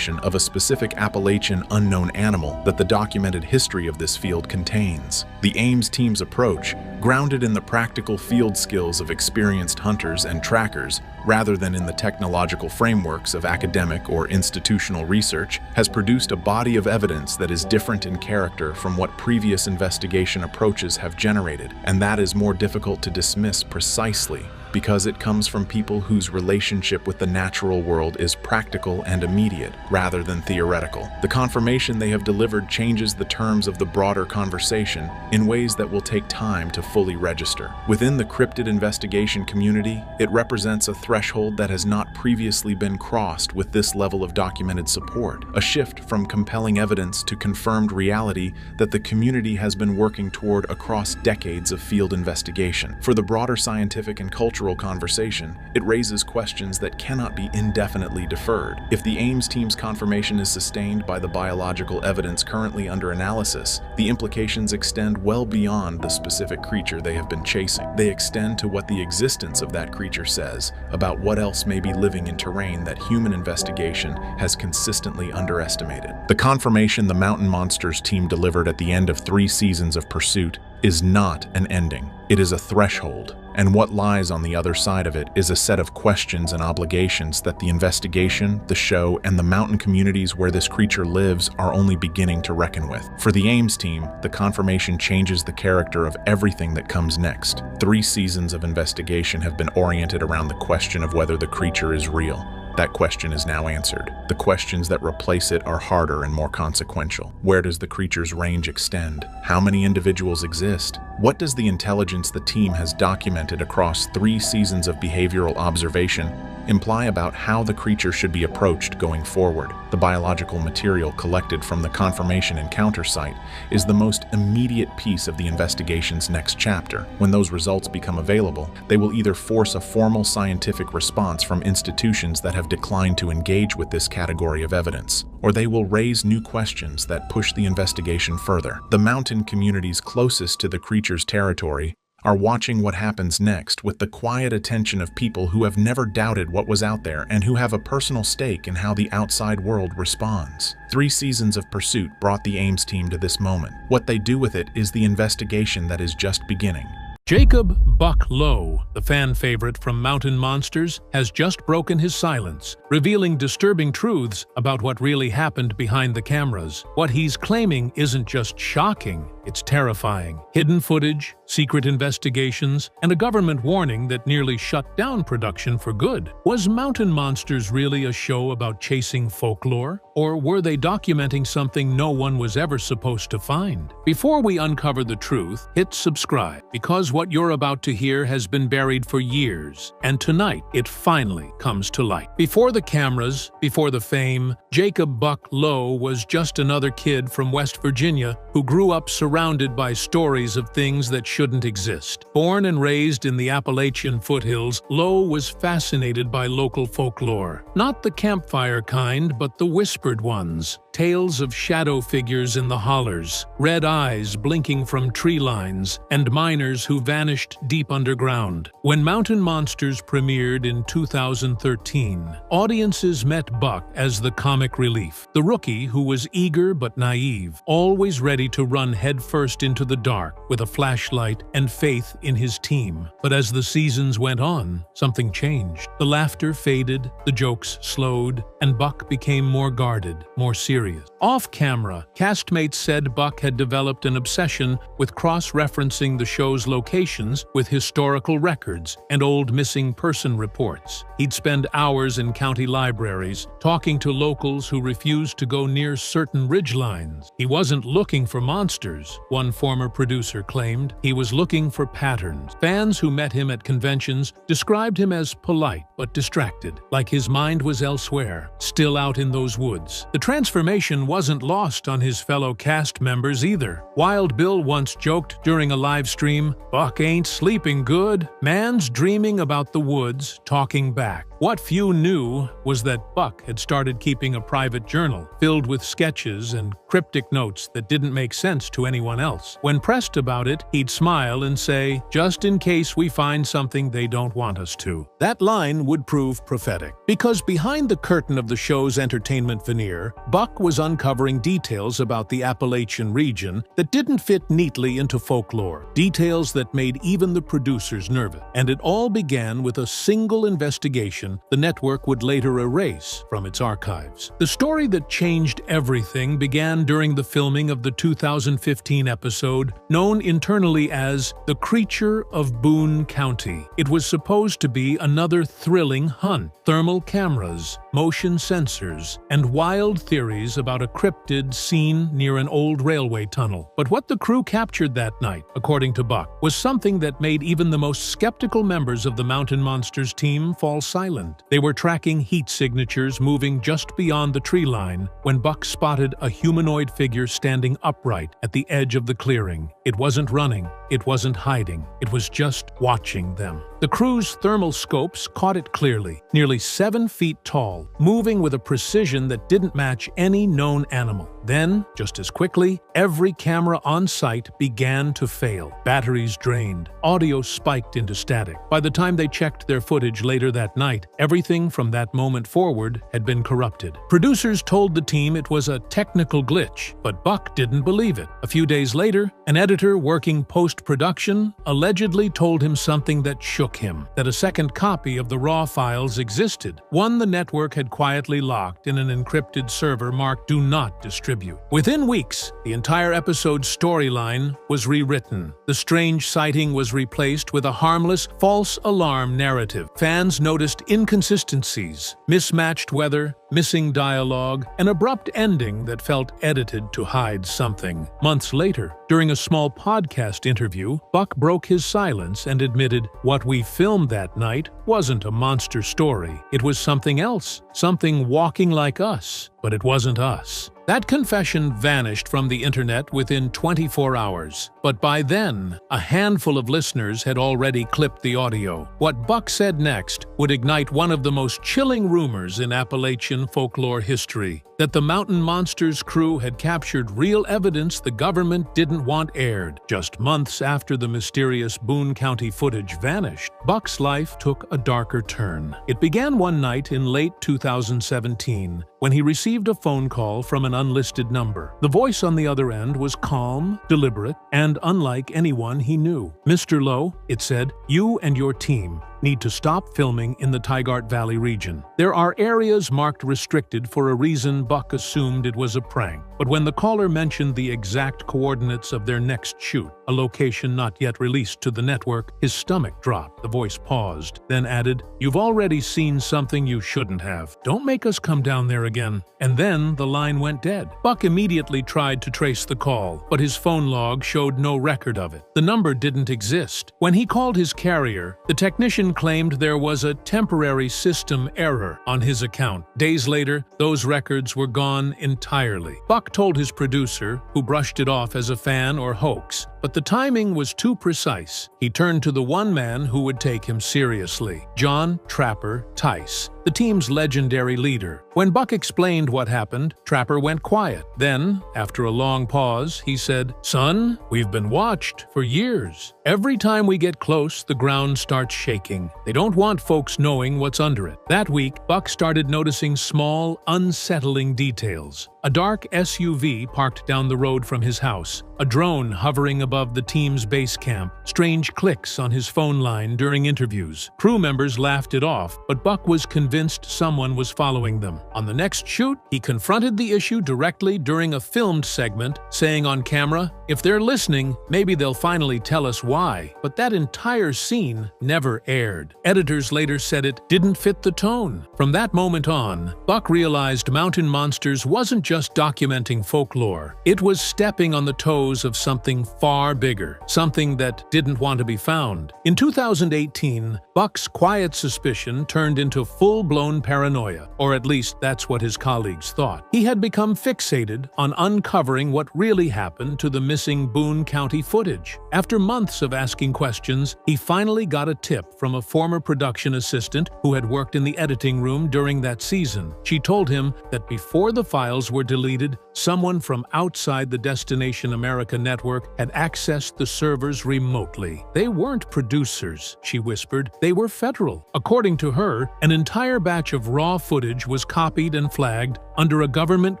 of a specific Appalachian unknown animal that the documented history of this field contains. The Ames team's approach, grounded in the practical field skills of experienced hunters and trackers, rather than in the technological frameworks of academic or institutional research, has produced a body of evidence that is different in character from what previous investigation approaches have generated, and that is more difficult to dismiss precisely because it comes from people whose relationship with the natural world is practical and immediate, rather than theoretical. The confirmation they have delivered changes the terms of the broader conversation in ways that will take time to fully register. Within the cryptid investigation community, it represents a threshold that has not previously been crossed with this level of documented support, a shift from compelling evidence to confirmed reality that the community has been working toward across decades of field investigation. For the broader scientific and cultural natural conversation, it raises questions that cannot be indefinitely deferred. If the Ames team's confirmation is sustained by the biological evidence currently under analysis, the implications extend well beyond the specific creature they have been chasing. They extend to what the existence of that creature says about what else may be living in terrain that human investigation has consistently underestimated. The confirmation the Mountain Monsters team delivered at the end of 3 seasons of pursuit is not an ending. It is a threshold, and what lies on the other side of it is a set of questions and obligations that the investigation, the show, and the mountain communities where this creature lives are only beginning to reckon with. For the Ames team, the confirmation changes the character of everything that comes next. 3 seasons of investigation have been oriented around the question of whether the creature is real. That question is now answered. The questions that replace it are harder and more consequential. Where does the creature's range extend? How many individuals exist? What does the intelligence the team has documented across 3 seasons of behavioral observation imply about how the creature should be approached going forward? The biological material collected from the confirmation encounter site is the most immediate piece of the investigation's next chapter. When those results become available, they will either force a formal scientific response from institutions that have declined to engage with this category of evidence, or they will raise new questions that push the investigation further. The mountain communities closest to the creature's territory are watching what happens next with the quiet attention of people who have never doubted what was out there and who have a personal stake in how the outside world responds. 3 seasons of pursuit brought the Ames team to this moment. What they do with it is the investigation that is just beginning. Jacob "Buck" Lowe, the fan favorite from Mountain Monsters, has just broken his silence, revealing disturbing truths about what really happened behind the cameras. What he's claiming isn't just shocking, it's terrifying. Hidden footage, secret investigations, and a government warning that nearly shut down production for good. Was Mountain Monsters really a show about chasing folklore? Or were they documenting something no one was ever supposed to find? Before we uncover the truth, hit subscribe, because what you're about to hear has been buried for years, and tonight it finally comes to light. Before the cameras, before the fame, Jacob "Buck" Lowe was just another kid from West Virginia who grew up surrounded by stories of things that shouldn't exist. Born and raised in the Appalachian foothills, Lowe was fascinated by local folklore. Not the campfire kind, but the whispered ones. Tales of shadow figures in the hollers, red eyes blinking from tree lines, and miners who vanished deep underground. When Mountain Monsters premiered in 2013, audiences met Buck as the comic relief, the rookie who was eager but naive, always ready to run headfirst into the dark with a flashlight and faith in his team. But as the seasons went on, something changed. The laughter faded, the jokes slowed, and Buck became more guarded, more serious. Off-camera, castmates said Buck had developed an obsession with cross-referencing the show's locations with historical records and old missing person reports. He'd spend hours in county libraries, talking to locals who refused to go near certain ridgelines. He wasn't looking for monsters, one former producer claimed. He was looking for patterns. Fans who met him at conventions described him as polite but distracted, like his mind was elsewhere, still out in those woods. The transformation wasn't lost on his fellow cast members either. Wild Bill once joked during a live stream, "Buck ain't sleeping good. Man's dreaming about the woods, talking back." What few knew was that Buck had started keeping a private journal filled with sketches and cryptic notes that didn't make sense to anyone else. When pressed about it, he'd smile and say, "Just in case we find something they don't want us to." That line would prove prophetic, because behind the curtain of the show's entertainment veneer, Buck was uncovering details about the Appalachian region that didn't fit neatly into folklore, details that made even the producers nervous. And it all began with a single investigation the network would later erase from its archives. The story that changed everything began during the filming of the 2015 episode known internally as The Creature of Boone County. It was supposed to be another thrilling hunt. Thermal cameras, motion sensors, and wild theories about a cryptid seen near an old railway tunnel. But what the crew captured that night, according to Buck, was something that made even the most skeptical members of the Mountain Monsters team fall silent. They were tracking heat signatures moving just beyond the tree line when Buck spotted a humanoid figure standing upright at the edge of the clearing. It wasn't running, it wasn't hiding, it was just watching them. The crew's thermal scopes caught it clearly, nearly 7 feet tall, moving with a precision that didn't match any known animal. Then, just as quickly, every camera on site began to fail. Batteries drained, audio spiked into static. By the time they checked their footage later that night, everything from that moment forward had been corrupted. Producers told the team it was a technical glitch, but Buck didn't believe it. A few days later, an editor working post-production allegedly told him something that shook him, that a second copy of the raw files existed, one the network had quietly locked in an encrypted server marked "Do Not Distribute." Within weeks, the entire episode's storyline was rewritten. The strange sighting was replaced with a harmless, false alarm narrative. Fans noticed inconsistencies, mismatched weather, missing dialogue, an abrupt ending that felt edited to hide something. Months later, during a small podcast interview, Buck broke his silence and admitted, "What we filmed that night wasn't a monster story. It was something else, something walking like us, but it wasn't us." That confession vanished from the internet within 24 hours. But by then, a handful of listeners had already clipped the audio. What Buck said next would ignite one of the most chilling rumors in Appalachian folklore history: that the Mountain Monsters crew had captured real evidence the government didn't want aired. Just months after the mysterious Boone County footage vanished, Buck's life took a darker turn. It began one night in late 2017 when he received a phone call from an unlisted number. The voice on the other end was calm, deliberate, and unlike anyone he knew. "Mr. Lowe," it said, "you and your team need to stop filming in the Tigard Valley region. There are areas marked restricted for a reason Buck assumed it was a prank. But when the caller mentioned the exact coordinates of their next shoot, a location not yet released to the network, his stomach dropped." The voice paused, then added, "You've already seen something you shouldn't have. Don't make us come down there again." And then the line went dead. Buck immediately tried to trace the call, but his phone log showed no record of it. The number didn't exist. When he called his carrier, the technician claimed there was a temporary system error on his account. Days later, those records were gone entirely. Buck told his producer, who brushed it off as a fan or hoax, but the timing was too precise. He turned to the one man who would take him seriously: John "Trapper" Tice, the team's legendary leader. When Buck explained what happened, Trapper went quiet. Then, after a long pause, he said, "Son, we've been watched for years. Every time we get close, the ground starts shaking. They don't want folks knowing what's under it." That week, Buck started noticing small, unsettling details. A dark SUV parked down the road from his house, a drone hovering above the team's base camp, strange clicks on his phone line during interviews. Crew members laughed it off, but Buck was convinced someone was following them. On the next shoot, he confronted the issue directly during a filmed segment, saying on camera, "If they're listening, maybe they'll finally tell us why." But that entire scene never aired. Editors later said it didn't fit the tone. From that moment on, Buck realized Mountain Monsters wasn't just documenting folklore. It was stepping on the toes of something far bigger, something that didn't want to be found. In 2018, Buck's quiet suspicion turned into full-blown paranoia, or at least that's what his colleagues thought. He had become fixated on uncovering what really happened to the missing Boone County footage. After months of asking questions, he finally got a tip from a former production assistant who had worked in the editing room during that season. She told him that before the files were deleted, someone from outside the Destination America network had accessed the servers remotely. They weren't producers, she whispered. They were federal. According to her, an entire batch of raw footage was copied and flagged under a government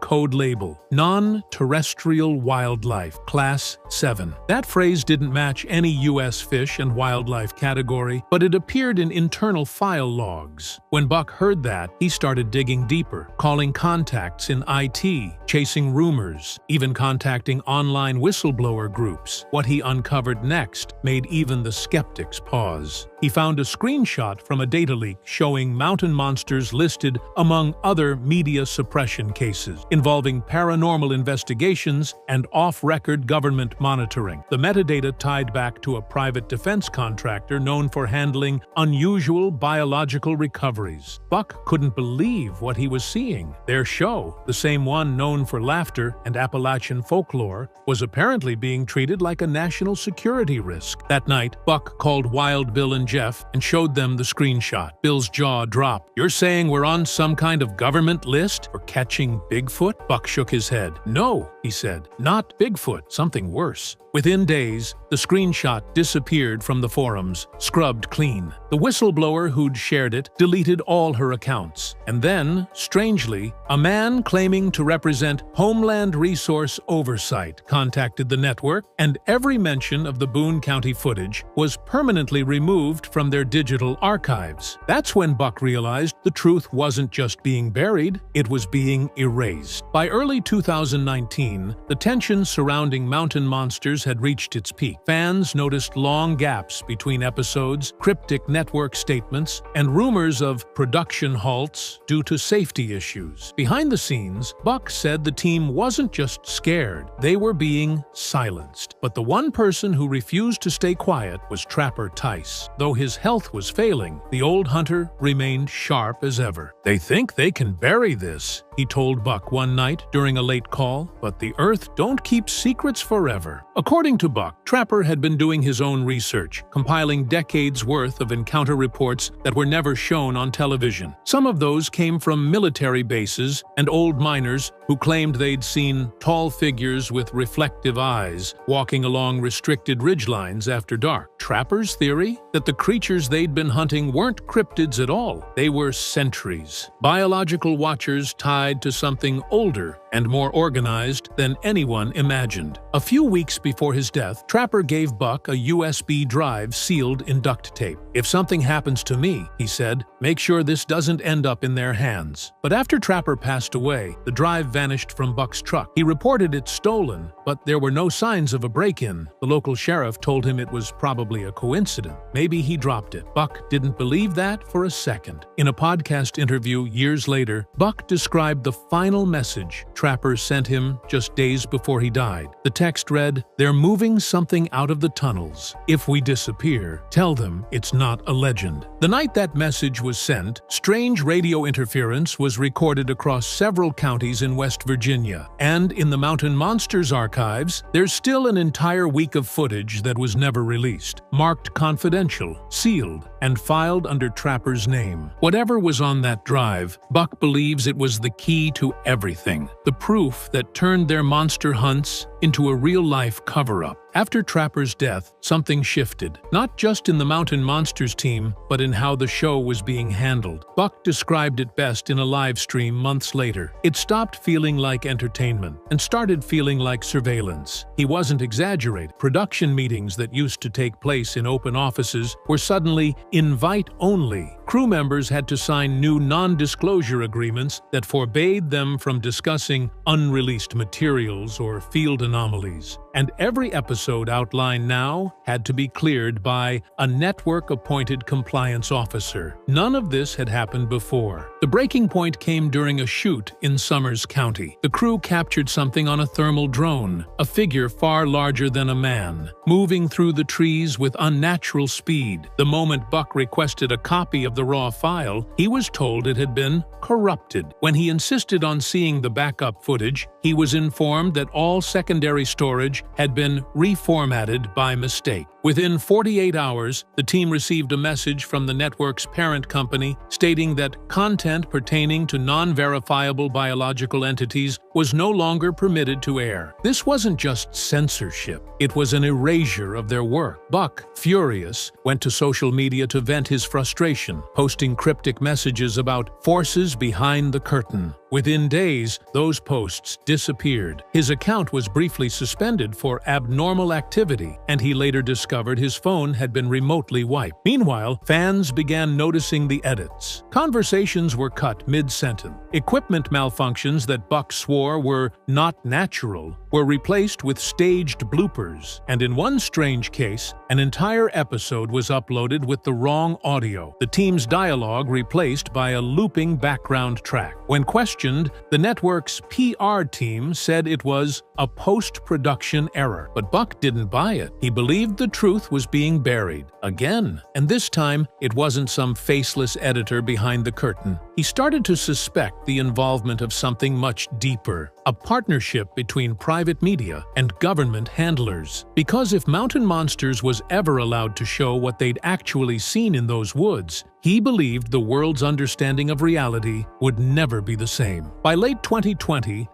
code label, Non-Terrestrial Wildlife, Class 7. That phrase didn't match any U.S. fish and wildlife category, but it appeared in internal file logs. When Buck heard that, he started digging deeper, calling contacts in IT, chasing spreading rumors, even contacting online whistleblower groups. What he uncovered next made even the skeptics pause. He found a screenshot from a data leak showing mountain monsters listed among other media suppression cases involving paranormal investigations and off-record government monitoring. The metadata tied back to a private defense contractor known for handling unusual biological recoveries. Buck couldn't believe what he was seeing. Their show, the same one known for laughter and Appalachian folklore, was apparently being treated like a national security risk. That night, Buck called Wild Bill and Jeff and showed them the screenshot. Bill's jaw dropped. "You're saying we're on some kind of government list for catching Bigfoot?" Buck shook his head. "No," he said, "not Bigfoot, something worse." Within days, the screenshot disappeared from the forums, scrubbed clean. The whistleblower who'd shared it deleted all her accounts. And then, strangely, a man claiming to represent Homeland Resource Oversight contacted the network, and every mention of the Boone County footage was permanently removed from their digital archives. That's when Buck realized the truth wasn't just being buried, it was being erased. By early 2019, the tension surrounding mountain monsters had reached its peak. Fans noticed long gaps between episodes, cryptic network statements, and rumors of production halts due to safety issues. Behind the scenes, Buck said the team wasn't just scared, they were being silenced. But the one person who refused to stay quiet was Trapper Tice. Though his health was failing, the old hunter remained sharp as ever. "They think they can bury this," he told Buck one night during a late call, "but the Earth don't keep secrets forever." According to Buck, Trapper had been doing his own research, compiling decades' worth of encounter reports that were never shown on television. Some of those came from military bases and old miners who claimed they'd seen tall figures with reflective eyes walking along restricted ridgelines after dark. Trapper's theory? That the creatures they'd been hunting weren't cryptids at all. They were sentries, biological watchers tied to something older and more organized than anyone imagined. A few weeks before his death, Trapper gave Buck a USB drive sealed in duct tape. "If something happens to me," he said, "make sure this doesn't end up in their hands." But after Trapper passed away, the drive vanished from Buck's truck. He reported it stolen, but there were no signs of a break-in. The local sheriff told him it was probably a coincidence. Maybe he dropped it. Buck didn't believe that for a second. In a podcast interview years later, Buck described the final message Trapper sent him just days before he died. The text read, "They're moving something out of the tunnels. If we disappear, tell them it's not a legend." The night that message was sent, strange radio interference was recorded across several counties in West Virginia. And in the Mountain Monsters archives, there's still an entire week of footage that was never released, marked confidential, sealed, and filed under Trapper's name. Whatever was on that drive, Buck believes it was the key to everything. The proof that turned their monster hunts into a real-life cover-up. After Trapper's death, something shifted, not just in the Mountain Monsters team, but in how the show was being handled. Buck described it best in a live stream months later. It stopped feeling like entertainment and started feeling like surveillance. He wasn't exaggerating. Production meetings that used to take place in open offices were suddenly invite-only. Crew members had to sign new non-disclosure agreements that forbade them from discussing unreleased materials or field anomalies. And every episode outlined now had to be cleared by a network-appointed compliance officer. None of this had happened before. The breaking point came during a shoot in Summers County. The crew captured something on a thermal drone, a figure far larger than a man, moving through the trees with unnatural speed. The moment Buck requested a copy of the raw file, he was told it had been corrupted. When he insisted on seeing the backup footage, he was informed that all secondary storage had been reformatted by mistake. Within 48 hours, the team received a message from the network's parent company stating that content pertaining to non-verifiable biological entities was no longer permitted to air. This wasn't just censorship, it was an erasure of their work. Buck, furious, went to social media to vent his frustration, posting cryptic messages about forces behind the curtain. Within days, those posts disappeared. His account was briefly suspended for abnormal activity, and he later discovered his phone had been remotely wiped. Meanwhile, fans began noticing the edits. Conversations were cut mid-sentence. Equipment malfunctions that Buck swore were not natural were replaced with staged bloopers, and in one strange case, an entire episode was uploaded with the wrong audio, the team's dialogue replaced by a looping background track. When questioned, the network's PR team said it was a post-production error, but Buck didn't buy it. He believed the truth was being buried again, and this time it wasn't some faceless editor behind the curtain. He started to suspect the involvement of something much deeper, a partnership between private media and government handlers. Because if Mountain Monsters was ever allowed to show what they'd actually seen in those woods, he believed the world's understanding of reality would never be the same. By late 2020,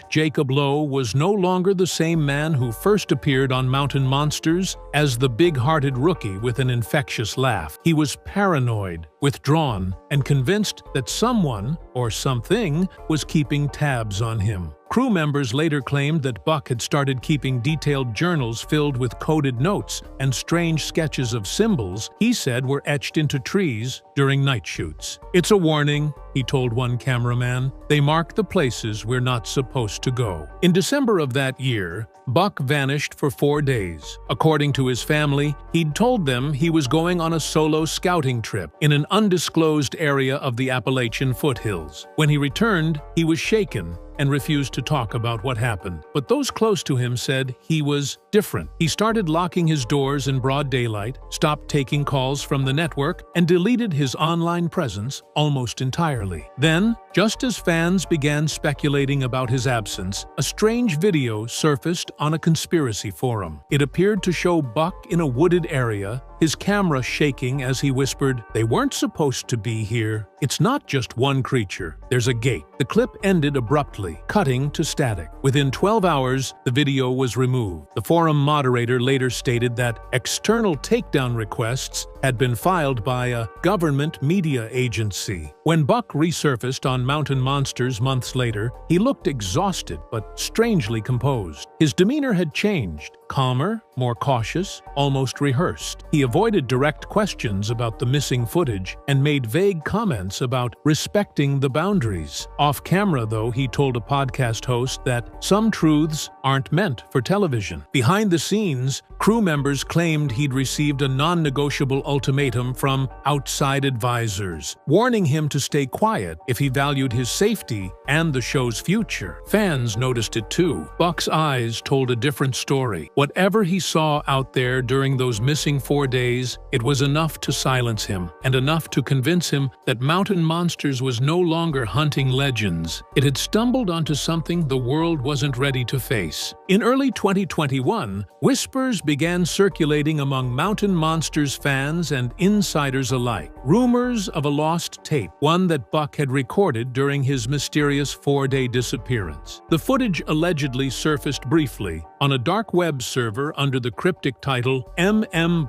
Jacob Lowe was no longer the same man who first appeared on Mountain Monsters as the big-hearted rookie with an infectious laugh. He was paranoid, withdrawn, and convinced that someone, or something, was keeping tabs on him. Crew members later claimed that Buck had started keeping detailed journals filled with coded notes and strange sketches of symbols he said were etched into trees during night shoots. "It's a warning," he told one cameraman. "They mark the places we're not supposed to go." In December of that year, Buck vanished for 4 days. According to his family, he'd told them he was going on a solo scouting trip in an undisclosed area of the Appalachian foothills. When he returned, he was shaken and refused to talk about what happened. But those close to him said he was different. He started locking his doors in broad daylight, stopped taking calls from the network, and deleted his online presence almost entirely. Then, just as fans began speculating about his absence, a strange video surfaced on a conspiracy forum. It appeared to show Buck in a wooded area, his camera shaking as he whispered, "They weren't supposed to be here. It's not just one creature. There's a gate." The clip ended abruptly, cutting to static. Within 12 hours, the video was removed. The forum moderator later stated that external takedown requests had been filed by a government media agency. When Buck resurfaced on Mountain Monsters months later, he looked exhausted but strangely composed. His demeanor had changed, calmer, more cautious, almost rehearsed. He avoided direct questions about the missing footage and made vague comments about respecting the boundaries. Off camera, though, he told a podcast host that some truths aren't meant for television. Behind the scenes, crew members claimed he'd received a non-negotiable ultimatum from outside advisors, warning him to stay quiet if he valued his safety and the show's future. Fans noticed it too. Buck's eyes told a different story. Whatever he saw out there during those missing 4 days, it was enough to silence him, and enough to convince him that Mountain Monsters was no longer hunting legends. It had stumbled onto something the world wasn't ready to face. In early 2021, whispers began circulating among Mountain Monsters fans and insiders alike. Rumors of a lost tape, one that Buck had recorded during his mysterious 4-day disappearance. The footage allegedly surfaced briefly on a dark web server under the cryptic title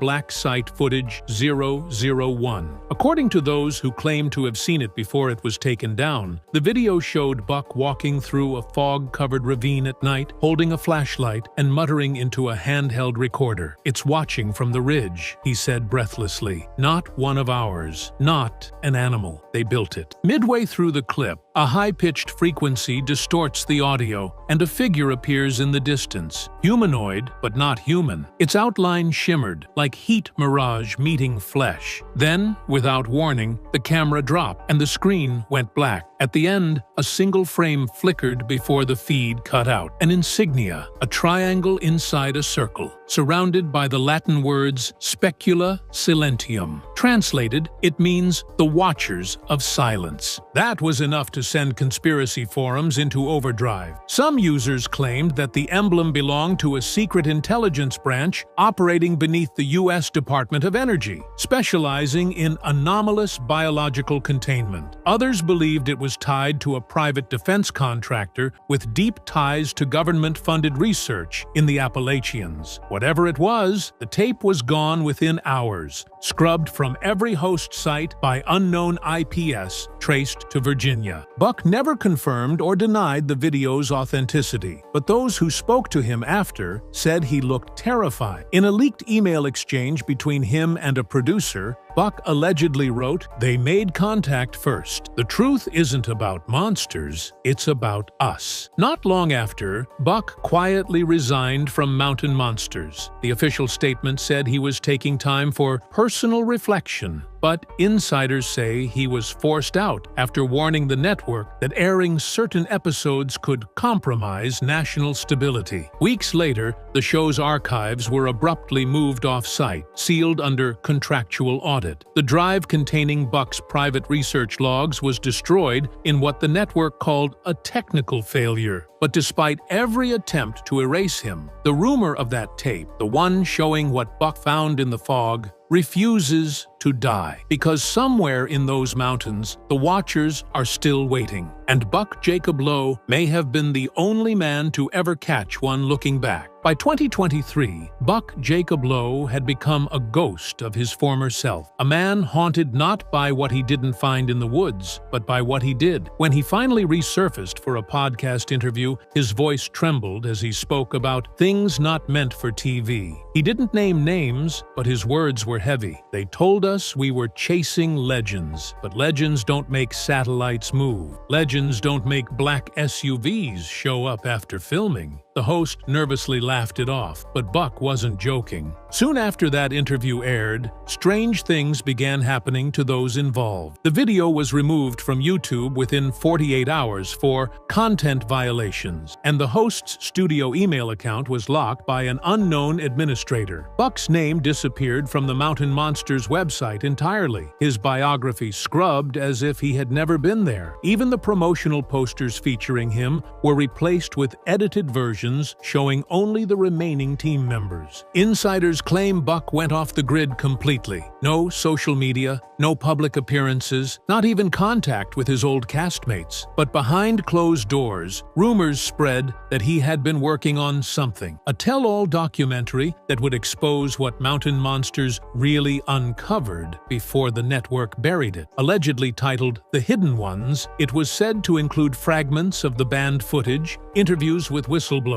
Black Site Footage 001. According to those who claimed to have seen it before it was taken down, the video showed Buck walking through a fog-covered ravine at night, holding a flashlight and muttering into a handheld recorder. "It's watching from the ridge," he said breathlessly. "Not one of ours. Not an animal. They built it." Midway through the clip, a high-pitched frequency distorts the audio, and a figure appears in the distance. Humanoid, but not human. Its outline shimmered, like heat mirage meeting flesh. Then, without warning, the camera dropped, and the screen went black. At the end, a single frame flickered before the feed cut out. An insignia, a triangle inside a circle, surrounded by the Latin words Specula Silentium. Translated, it means the Watchers of Silence. That was enough to send conspiracy forums into overdrive. Some users claimed that the emblem belonged to a secret intelligence branch operating beneath the U.S. Department of Energy, specializing in anomalous biological containment. Others believed it was tied to a private defense contractor with deep ties to government-funded research in the Appalachians. Whatever it was, the tape was gone within hours, scrubbed from every host site by unknown IPS, traced to Virginia. Buck never confirmed or denied the video's authenticity, but those who spoke to him after said he looked terrified. In a leaked email exchange between him and a producer, Buck allegedly wrote, "They made contact first. The truth isn't about monsters, it's about us." Not long after, Buck quietly resigned from Mountain Monsters. The official statement said he was taking time for personal reflection, but insiders say he was forced out after warning the network that airing certain episodes could compromise national stability. Weeks later, the show's archives were abruptly moved off-site, sealed under contractual audit. The drive containing Buck's private research logs was destroyed in what the network called a technical failure. But despite every attempt to erase him, the rumor of that tape, the one showing what Buck found in the fog, refuses to die. Because somewhere in those mountains, the Watchers are still waiting. And Jacob Lowe may have been the only man to ever catch one looking back. By 2023, Jacob Lowe had become a ghost of his former self, a man haunted not by what he didn't find in the woods, but by what he did. When he finally resurfaced for a podcast interview, his voice trembled as he spoke about things not meant for TV. He didn't name names, but his words were heavy. They told us we were chasing legends, but legends don't make satellites move. Legends don't make black SUVs show up after filming. The host nervously laughed it off, but Buck wasn't joking. Soon after that interview aired, strange things began happening to those involved. The video was removed from YouTube within 48 hours for content violations, and the host's studio email account was locked by an unknown administrator. Buck's name disappeared from the Mountain Monsters website entirely, his biography scrubbed as if he had never been there. Even the promotional posters featuring him were replaced with edited versions showing only the remaining team members. Insiders claim Buck went off the grid completely. No social media, no public appearances, not even contact with his old castmates. But behind closed doors, rumors spread that he had been working on something, a tell-all documentary that would expose what Mountain Monsters really uncovered before the network buried it. Allegedly titled The Hidden Ones, it was said to include fragments of the banned footage, interviews with whistleblowers,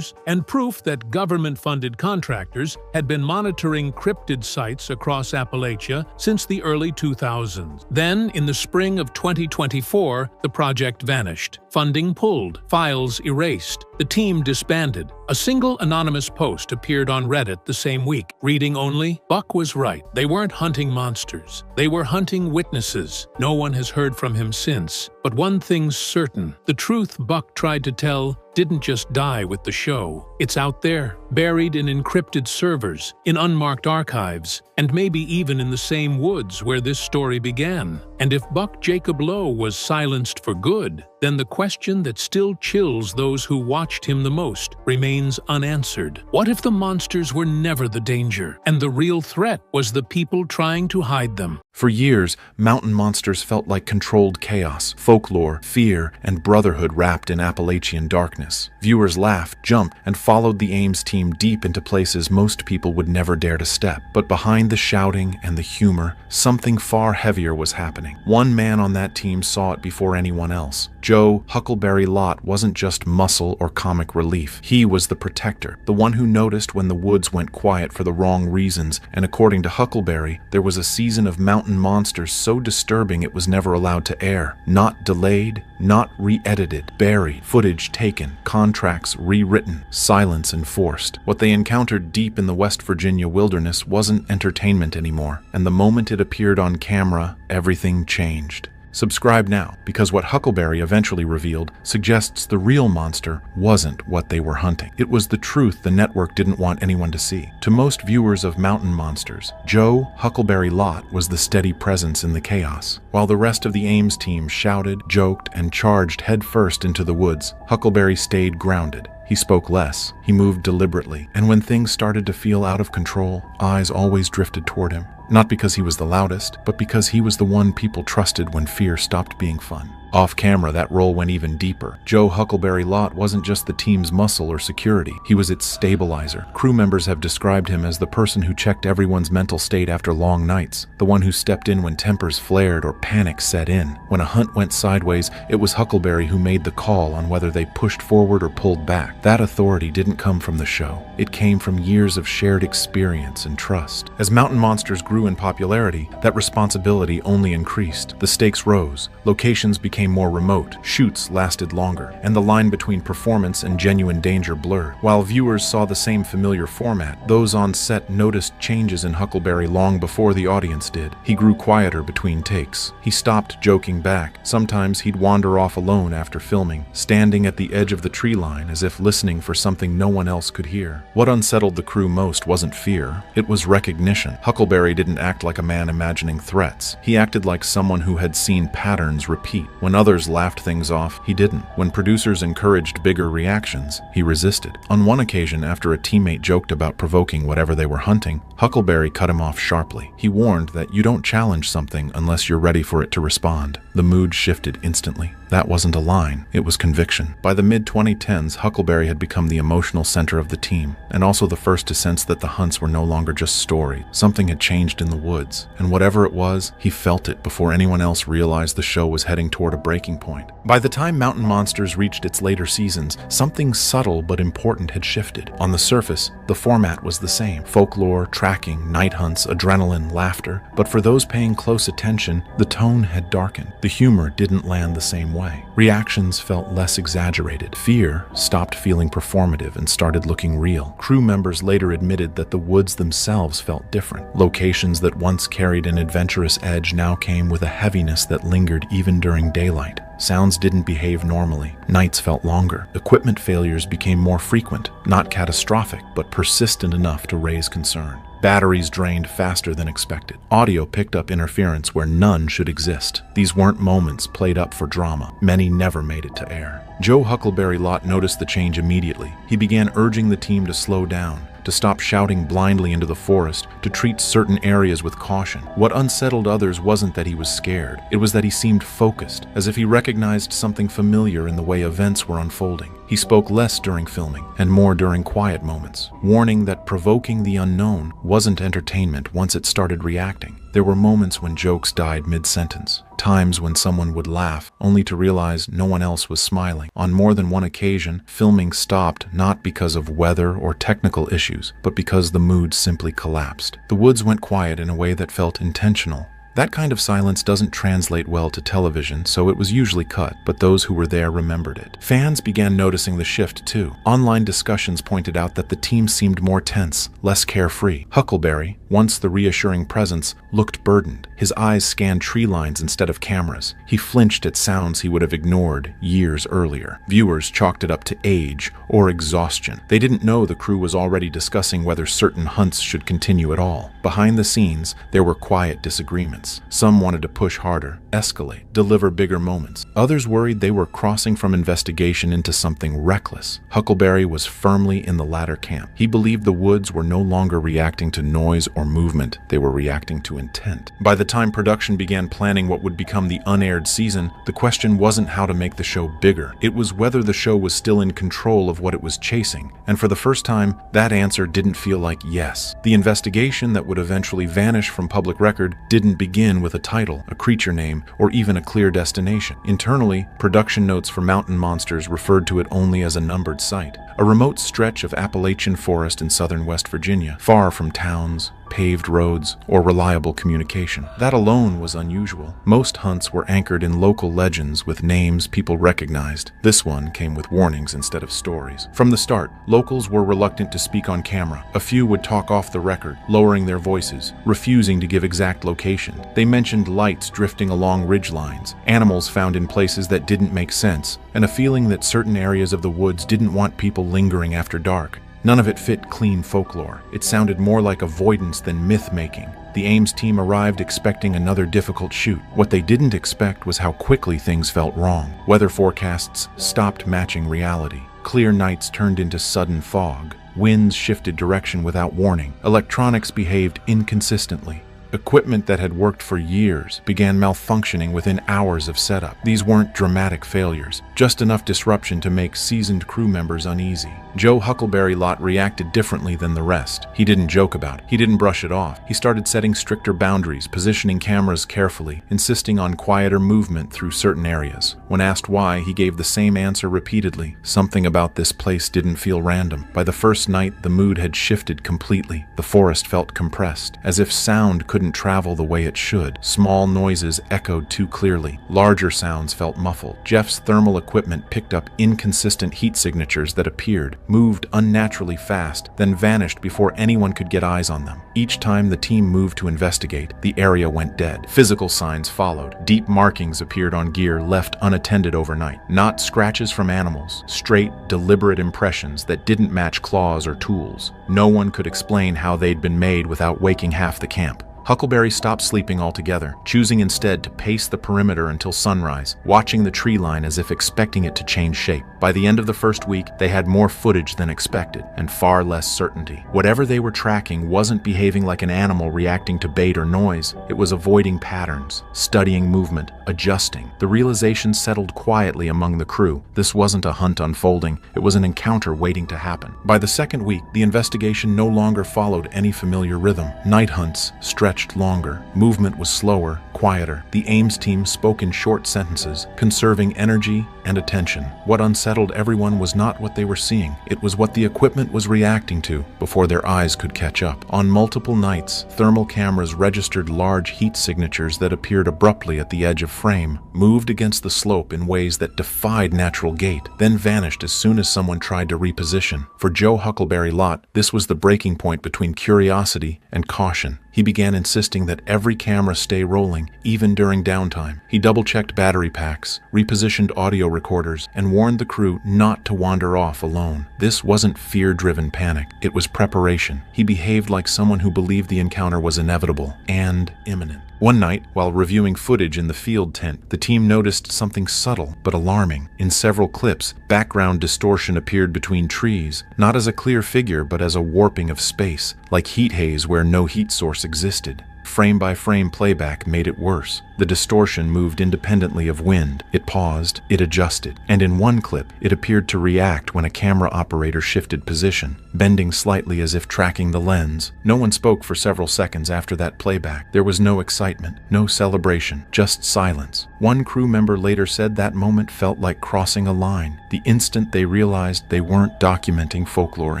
and proof that government-funded contractors had been monitoring cryptid sites across Appalachia since the early 2000s. Then, in the spring of 2024, the project vanished. Funding pulled, files erased, the team disbanded. A single anonymous post appeared on Reddit the same week, reading only, "Buck was right. They weren't hunting monsters. They were hunting witnesses." No one has heard from him since. But one thing's certain, the truth Buck tried to tell didn't just die with the show. It's out there, buried in encrypted servers, in unmarked archives, and maybe even in the same woods where this story began. And if Jacob Lowe was silenced for good, then the question that still chills those who watched him the most remains unanswered. What if the monsters were never the danger, and the real threat was the people trying to hide them? For years, mountain monsters felt like controlled chaos, folklore, fear, and brotherhood wrapped in Appalachian darkness. Viewers laughed, jumped, and followed the Ames team deep into places most people would never dare to step. But behind the shouting and the humor, something far heavier was happening. One man on that team saw it before anyone else. Joe Huckleberry Lott wasn't just muscle or comic relief. He was the protector, the one who noticed when the woods went quiet for the wrong reasons, and according to Huckleberry, there was a season of Mountain Monsters so disturbing it was never allowed to air. Not delayed, not re-edited, buried, footage taken, contracts rewritten, silence enforced. What they encountered deep in the West Virginia wilderness wasn't entertainment anymore, and the moment it appeared on camera, everything changed. Subscribe now, because what Huckleberry eventually revealed suggests the real monster wasn't what they were hunting. It was the truth the network didn't want anyone to see. To most viewers of Mountain Monsters, Joe Huckleberry Lott was the steady presence in the chaos. While the rest of the Ames team shouted, joked, and charged headfirst into the woods, Huckleberry stayed grounded. He spoke less, he moved deliberately, and when things started to feel out of control, eyes always drifted toward him. Not because he was the loudest, but because he was the one people trusted when fear stopped being fun. Off camera, that role went even deeper. Joe Huckleberry Lott wasn't just the team's muscle or security, he was its stabilizer. Crew members have described him as the person who checked everyone's mental state after long nights, the one who stepped in when tempers flared or panic set in. When a hunt went sideways, it was Huckleberry who made the call on whether they pushed forward or pulled back. That authority didn't come from the show. It came from years of shared experience and trust. As mountain monsters grew in popularity, that responsibility only increased. The stakes rose, locations became more remote, shoots lasted longer, and the line between performance and genuine danger blurred. While viewers saw the same familiar format, those on set noticed changes in Huckleberry long before the audience did. He grew quieter between takes. He stopped joking back. Sometimes he'd wander off alone after filming, standing at the edge of the tree line as if listening for something no one else could hear. What unsettled the crew most wasn't fear, it was recognition. Huckleberry didn't act like a man imagining threats. He acted like someone who had seen patterns repeat. When others laughed things off, he didn't. When producers encouraged bigger reactions, he resisted. On one occasion, after a teammate joked about provoking whatever they were hunting, Huckleberry cut him off sharply. He warned that you don't challenge something unless you're ready for it to respond. The mood shifted instantly. That wasn't a line, it was conviction. By the mid-2010s, Huckleberry had become the emotional center of the team, and also the first to sense that the hunts were no longer just stories. Something had changed in the woods, and whatever it was, he felt it before anyone else realized the show was heading toward a breaking point. By the time Mountain Monsters reached its later seasons, something subtle but important had shifted. On the surface, the format was the same: folklore, tracking, night hunts, adrenaline, laughter. But for those paying close attention, the tone had darkened. The humor didn't land the same way. Reactions felt less exaggerated. Fear stopped feeling performative and started looking real. Crew members later admitted that the woods themselves felt different. Locations that once carried an adventurous edge now came with a heaviness that lingered even during daylight. Sounds didn't behave normally. Nights felt longer. Equipment failures became more frequent, not catastrophic, but persistent enough to raise concern. Batteries drained faster than expected. Audio picked up interference where none should exist. These weren't moments played up for drama. Many never made it to air. Joe Huckleberry Lott noticed the change immediately. He began urging the team to slow down, to stop shouting blindly into the forest, to treat certain areas with caution. What unsettled others wasn't that he was scared. It was that he seemed focused, as if he recognized something familiar in the way events were unfolding. He spoke less during filming and more during quiet moments, warning that provoking the unknown wasn't entertainment once it started reacting. There were moments when jokes died mid-sentence, times when someone would laugh only to realize no one else was smiling. On more than one occasion, filming stopped not because of weather or technical issues, but because the mood simply collapsed. The woods went quiet in a way that felt intentional. That kind of silence doesn't translate well to television, so it was usually cut, but those who were there remembered it. Fans began noticing the shift too. Online discussions pointed out that the team seemed more tense, less carefree. Huckleberry, once the reassuring presence, looked burdened. His eyes scanned tree lines instead of cameras. He flinched at sounds he would have ignored years earlier. Viewers chalked it up to age or exhaustion. They didn't know the crew was already discussing whether certain hunts should continue at all. Behind the scenes, there were quiet disagreements. Some wanted to push harder, escalate, deliver bigger moments. Others worried they were crossing from investigation into something reckless. Huckleberry was firmly in the latter camp. He believed the woods were no longer reacting to noise or movement, they were reacting to intent. By the time production began planning what would become the unaired season, the question wasn't how to make the show bigger. It was whether the show was still in control of what it was chasing. And for the first time, that answer didn't feel like yes. The investigation that would eventually vanish from public record didn't begin with a title, a creature name, or even a clear destination. Internally, production notes for Mountain Monsters referred to it only as a numbered site, a remote stretch of Appalachian forest in southern West Virginia, far from towns, paved roads, or reliable communication. That alone was unusual. Most hunts were anchored in local legends with names people recognized. This one came with warnings instead of stories. From the start, locals were reluctant to speak on camera. A few would talk off the record, lowering their voices, refusing to give exact location. They mentioned lights drifting along ridgelines, animals found in places that didn't make sense, and a feeling that certain areas of the woods didn't want people lingering after dark. None of it fit clean folklore. It sounded more like avoidance than myth-making. The Ames team arrived expecting another difficult shoot. What they didn't expect was how quickly things felt wrong. Weather forecasts stopped matching reality. Clear nights turned into sudden fog. Winds shifted direction without warning. Electronics behaved inconsistently. Equipment that had worked for years began malfunctioning within hours of setup. These weren't dramatic failures, just enough disruption to make seasoned crew members uneasy. Joe Huckleberry Lot reacted differently than the rest. He didn't joke about it. He didn't brush it off. He started setting stricter boundaries, positioning cameras carefully, insisting on quieter movement through certain areas. When asked why, he gave the same answer repeatedly. Something about this place didn't feel random. By the first night, the mood had shifted completely. The forest felt compressed, as if sound couldn't travel the way it should. Small noises echoed too clearly. Larger sounds felt muffled. Jeff's thermal equipment picked up inconsistent heat signatures that appeared, moved unnaturally fast, then vanished before anyone could get eyes on them. Each time the team moved to investigate, the area went dead. Physical signs followed. Deep markings appeared on gear left unattended overnight. Not scratches from animals, straight, deliberate impressions that didn't match claws or tools. No one could explain how they'd been made without waking half the camp. Huckleberry stopped sleeping altogether, choosing instead to pace the perimeter until sunrise, watching the tree line as if expecting it to change shape. By the end of the first week, they had more footage than expected, and far less certainty. Whatever they were tracking wasn't behaving like an animal reacting to bait or noise. It was avoiding patterns, studying movement, adjusting. The realization settled quietly among the crew. This wasn't a hunt unfolding, it was an encounter waiting to happen. By the second week, the investigation no longer followed any familiar rhythm. Night hunts stretched longer. Movement was slower, quieter. The Ames team spoke in short sentences, conserving energy and attention. What unsettled everyone was not what they were seeing. It was what the equipment was reacting to before their eyes could catch up. On multiple nights, thermal cameras registered large heat signatures that appeared abruptly at the edge of frame, moved against the slope in ways that defied natural gait, then vanished as soon as someone tried to reposition. For Joe Huckleberry Lot, this was the breaking point between curiosity and caution. He began insisting that every camera stay rolling, even during downtime. He double-checked battery packs, repositioned audio recorders, and warned the crew not to wander off alone. This wasn't fear-driven panic. It was preparation. He behaved like someone who believed the encounter was inevitable and imminent. One night, while reviewing footage in the field tent, the team noticed something subtle but alarming. In several clips, background distortion appeared between trees, not as a clear figure but as a warping of space, like heat haze where no heat source existed. Frame-by-frame playback made it worse. The distortion moved independently of wind. It paused, it adjusted, and in one clip, it appeared to react when a camera operator shifted position, bending slightly as if tracking the lens. No one spoke for several seconds after that playback. There was no excitement, no celebration, just silence. One crew member later said that moment felt like crossing a line, the instant they realized they weren't documenting folklore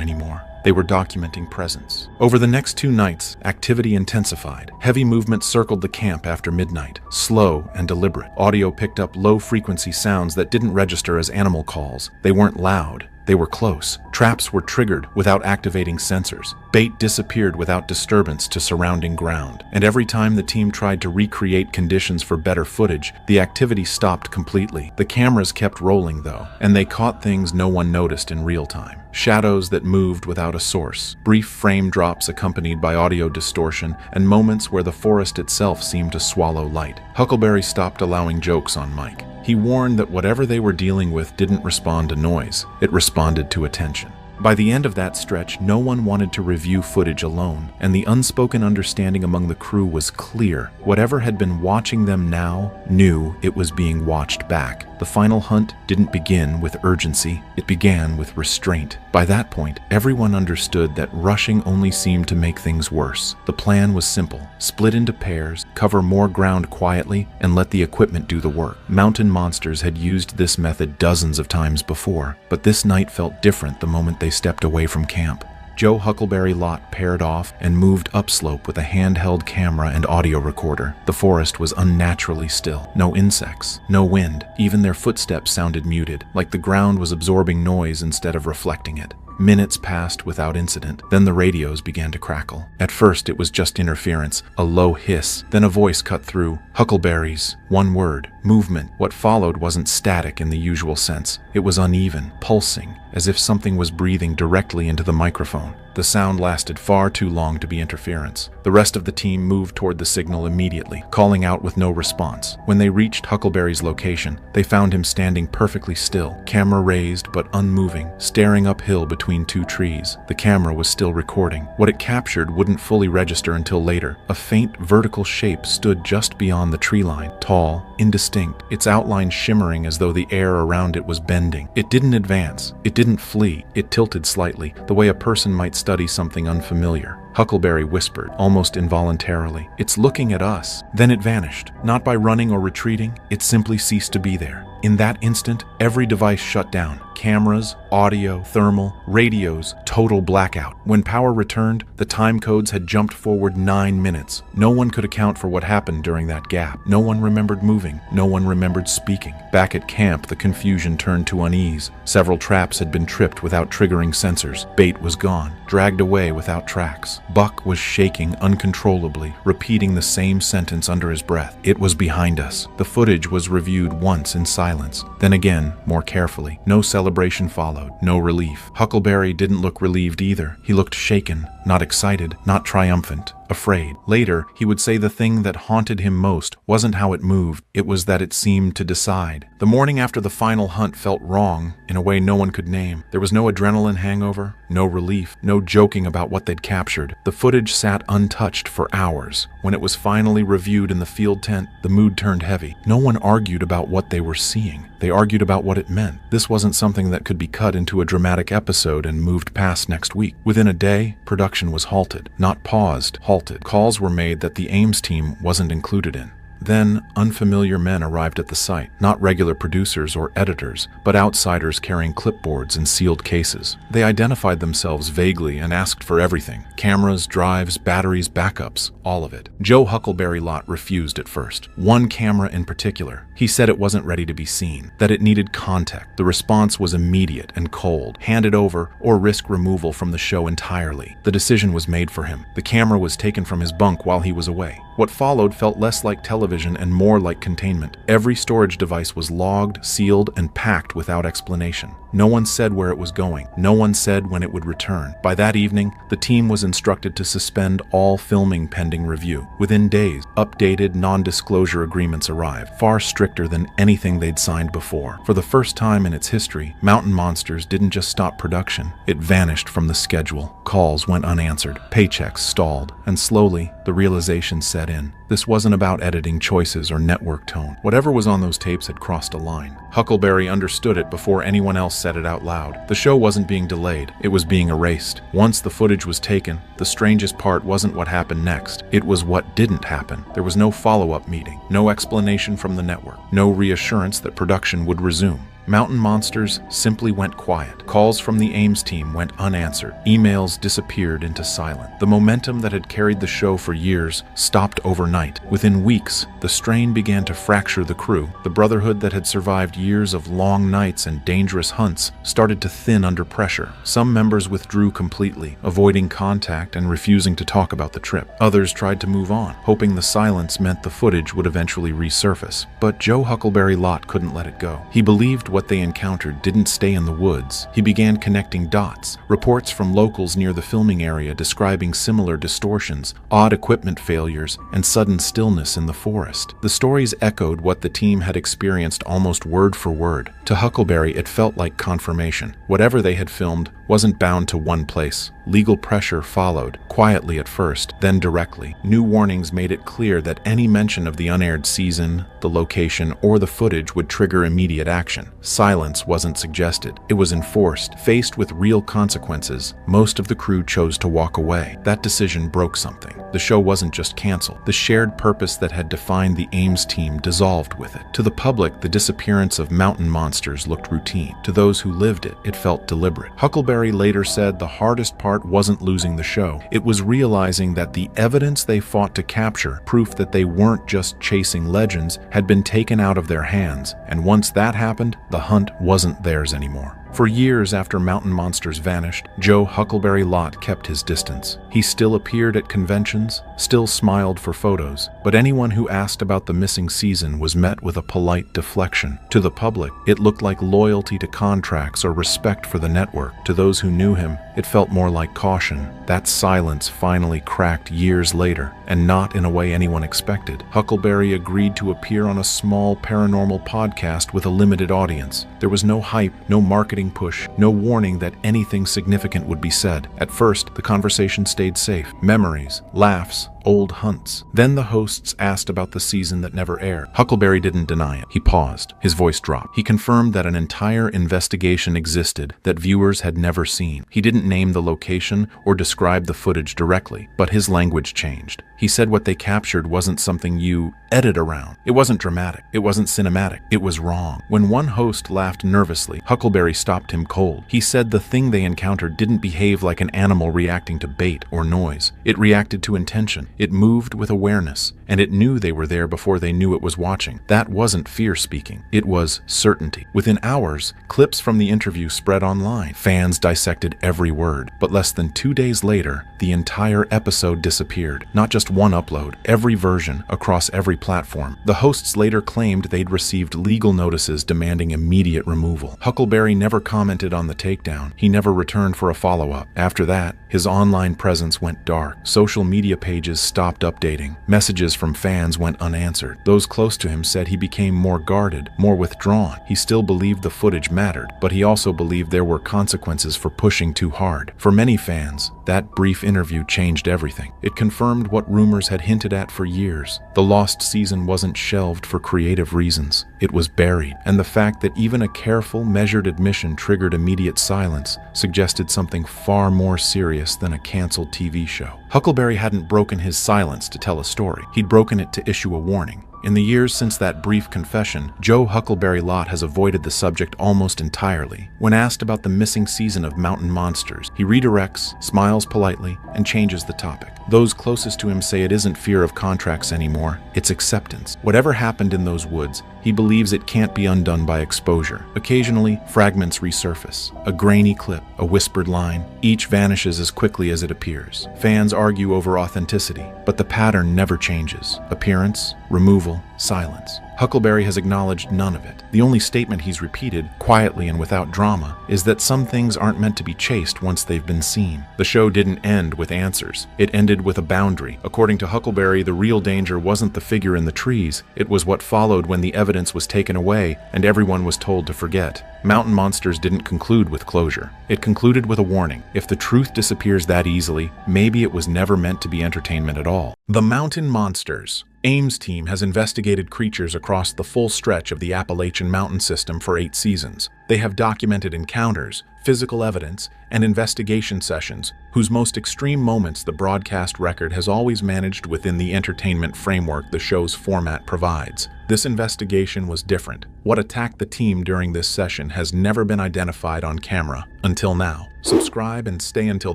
anymore. They were documenting presence. Over the next 2 nights, activity intensified. Heavy movement circled the camp after midnight, slow and deliberate. Audio picked up low-frequency sounds that didn't register as animal calls. They weren't loud. They were close. Traps were triggered without activating sensors. Bait disappeared without disturbance to surrounding ground. And every time the team tried to recreate conditions for better footage, the activity stopped completely. The cameras kept rolling, though, and they caught things no one noticed in real time. Shadows that moved without a source, brief frame drops accompanied by audio distortion, and moments where the forest itself seemed to swallow light. Huckleberry stopped allowing jokes on mic. He warned that whatever they were dealing with didn't respond to noise, it responded to attention. By the end of that stretch, no one wanted to review footage alone, and the unspoken understanding among the crew was clear. Whatever had been watching them now knew it was being watched back. The final hunt didn't begin with urgency, it began with restraint. By that point, everyone understood that rushing only seemed to make things worse. The plan was simple: split into pairs, cover more ground quietly, and let the equipment do the work. Mountain monsters had used this method dozens of times before, but this night felt different the moment they stepped away from camp. Joe Huckleberry Lot paired off and moved upslope with a handheld camera and audio recorder. The forest was unnaturally still. No insects, no wind. Even their footsteps sounded muted, like the ground was absorbing noise instead of reflecting it. Minutes passed without incident. Then the radios began to crackle. At first, it was just interference, a low hiss. Then a voice cut through. Huckleberries. One word. Movement. What followed wasn't static in the usual sense. It was uneven, pulsing, as if something was breathing directly into the microphone. The sound lasted far too long to be interference. The rest of the team moved toward the signal immediately, calling out with no response. When they reached Huckleberry's location, they found him standing perfectly still, camera raised but unmoving, staring uphill between two trees. The camera was still recording. What it captured wouldn't fully register until later. A faint vertical shape stood just beyond the tree line, tall, indistinct, its outline shimmering as though the air around it was bending. It didn't advance. It didn't flee. It tilted slightly, the way a person might study something unfamiliar. Huckleberry whispered, almost involuntarily, "It's looking at us." Then it vanished. Not by running or retreating, it simply ceased to be there. In that instant, every device shut down. Cameras, audio, thermal, radios, total blackout. When power returned, the time codes had jumped forward 9 minutes. No one could account for what happened during that gap. No one remembered moving. No one remembered speaking. Back at camp, the confusion turned to unease. Several traps had been tripped without triggering sensors. Bait was gone, dragged away without tracks. Buck was shaking uncontrollably, repeating the same sentence under his breath. "It was behind us." The footage was reviewed once in silence, then again, more carefully. No celebration followed, no relief. Huckleberry didn't look relieved either. He looked shaken, not excited, not triumphant. Afraid. Later, he would say the thing that haunted him most wasn't how it moved, it was that it seemed to decide. The morning after the final hunt felt wrong in a way no one could name. There was no adrenaline hangover, no relief, no joking about what they'd captured. The footage sat untouched for hours. When it was finally reviewed in the field tent, the mood turned heavy. No one argued about what they were seeing. They argued about what it meant. This wasn't something that could be cut into a dramatic episode and moved past next week. Within a day, production was halted. Not paused, halted. Calls were made that the Ames team wasn't included in. Then, unfamiliar men arrived at the site, not regular producers or editors, but outsiders carrying clipboards and sealed cases. They identified themselves vaguely and asked for everything: cameras, drives, batteries, backups, all of it. Joe Huckleberry Lot refused at first. One camera in particular. He said it wasn't ready to be seen, that it needed contact. The response was immediate and cold: hand it over or risk removal from the show entirely. The decision was made for him. The camera was taken from his bunk while he was away. What followed felt less like television and more like containment. Every storage device was logged, sealed, and packed without explanation. No one said where it was going. No one said when it would return. By that evening, the team was instructed to suspend all filming pending review. Within days, updated non-disclosure agreements arrived, far stricter than anything they'd signed before. For the first time in its history, Mountain Monsters didn't just stop production. It vanished from the schedule. Calls went unanswered. Paychecks stalled. And slowly, the realization set in. This wasn't about editing choices or network tone. Whatever was on those tapes had crossed a line. Huckleberry understood it before anyone else said it out loud. The show wasn't being delayed, it was being erased. Once the footage was taken, the strangest part wasn't what happened next. It was what didn't happen. There was no follow-up meeting, no explanation from the network, no reassurance that production would resume. Mountain Monsters simply went quiet. Calls from the Ames team went unanswered. Emails disappeared into silence. The momentum that had carried the show for years stopped overnight. Within weeks, the strain began to fracture the crew. The brotherhood that had survived years of long nights and dangerous hunts started to thin under pressure. Some members withdrew completely, avoiding contact and refusing to talk about the trip. Others tried to move on, hoping the silence meant the footage would eventually resurface. But Joe Huckleberry Lot couldn't let it go. He believed what they encountered didn't stay in the woods. He began connecting dots. Reports from locals near the filming area describing similar distortions, odd equipment failures, and sudden stillness in the forest. The stories echoed what the team had experienced almost word for word. To Huckleberry, it felt like confirmation. Whatever they had filmed wasn't bound to one place. Legal pressure followed, quietly at first, then directly. New warnings made it clear that any mention of the unaired season, the location, or the footage would trigger immediate action. Silence wasn't suggested. It was enforced. Faced with real consequences, most of the crew chose to walk away. That decision broke something. The show wasn't just canceled. The shared purpose that had defined the Ames team dissolved with it. To the public, the disappearance of Mountain Monsters looked routine. To those who lived it, it felt deliberate. Huckleberry later said the hardest part wasn't losing the show. It was realizing that the evidence they fought to capture, proof that they weren't just chasing legends, had been taken out of their hands. And once that happened, the hunt wasn't theirs anymore. For years after Mountain Monsters vanished, Joe Huckleberry Lott kept his distance. He still appeared at conventions, still smiled for photos, but anyone who asked about the missing season was met with a polite deflection. To the public, it looked like loyalty to contracts or respect for the network. To those who knew him, it felt more like caution. That silence finally cracked years later, and not in a way anyone expected. Huckleberry agreed to appear on a small paranormal podcast with a limited audience. There was no hype, no marketing push, no warning that anything significant would be said. At first, the conversation stayed safe. Memories, laughs, old hunts. Then the hosts asked about the season that never aired. Huckleberry didn't deny it. He paused. His voice dropped. He confirmed that an entire investigation existed that viewers had never seen. He didn't name the location or describe the footage directly, but his language changed. He said what they captured wasn't something you edit around. It wasn't dramatic. It wasn't cinematic. It was wrong. When one host laughed nervously, Huckleberry stopped him cold. He said the thing they encountered didn't behave like an animal reacting to bait or noise. It reacted to intention. It moved with awareness, and it knew they were there before they knew it was watching. That wasn't fear speaking. It was certainty. Within hours, clips from the interview spread online. Fans dissected every word. But less than 2 days later, the entire episode disappeared. Not just one upload, every version across every platform. The hosts later claimed they'd received legal notices demanding immediate removal. Huckleberry never commented on the takedown. He never returned for a follow-up. After that, his online presence went dark. Social media pages stopped updating. Messages from fans went unanswered. Those close to him said he became more guarded, more withdrawn. He still believed the footage mattered, but he also believed there were consequences for pushing too hard. For many fans, that brief interview changed everything. It confirmed what rumors had hinted at for years. The lost season wasn't shelved for creative reasons. It was buried, and the fact that even a careful, measured admission triggered immediate silence suggested something far more serious than a canceled TV show. Huckleberry hadn't broken his silence to tell a story. He'd broken it to issue a warning. In the years since that brief confession, Joe Huckleberry Lott has avoided the subject almost entirely. When asked about the missing season of Mountain Monsters, he redirects, smiles politely, and changes the topic. Those closest to him say it isn't fear of contracts anymore, it's acceptance. Whatever happened in those woods, he believes it can't be undone by exposure. Occasionally, fragments resurface. A grainy clip, a whispered line, each vanishes as quickly as it appears. Fans argue over authenticity, but the pattern never changes. Appearance, removal, silence. Huckleberry has acknowledged none of it. The only statement he's repeated, quietly and without drama, is that some things aren't meant to be chased once they've been seen. The show didn't end with answers. It ended with a boundary. According to Huckleberry, the real danger wasn't the figure in the trees. It was what followed when the evidence was taken away and everyone was told to forget. Mountain Monsters didn't conclude with closure. It concluded with a warning. If the truth disappears that easily, maybe it was never meant to be entertainment at all. The Mountain Monsters. AIM's team has investigated creatures across the full stretch of the Appalachian mountain system for 8 seasons. They have documented encounters, physical evidence, and investigation sessions, whose most extreme moments the broadcast record has always managed within the entertainment framework the show's format provides. This investigation was different. What attacked the team during this session has never been identified on camera until now. Subscribe and stay until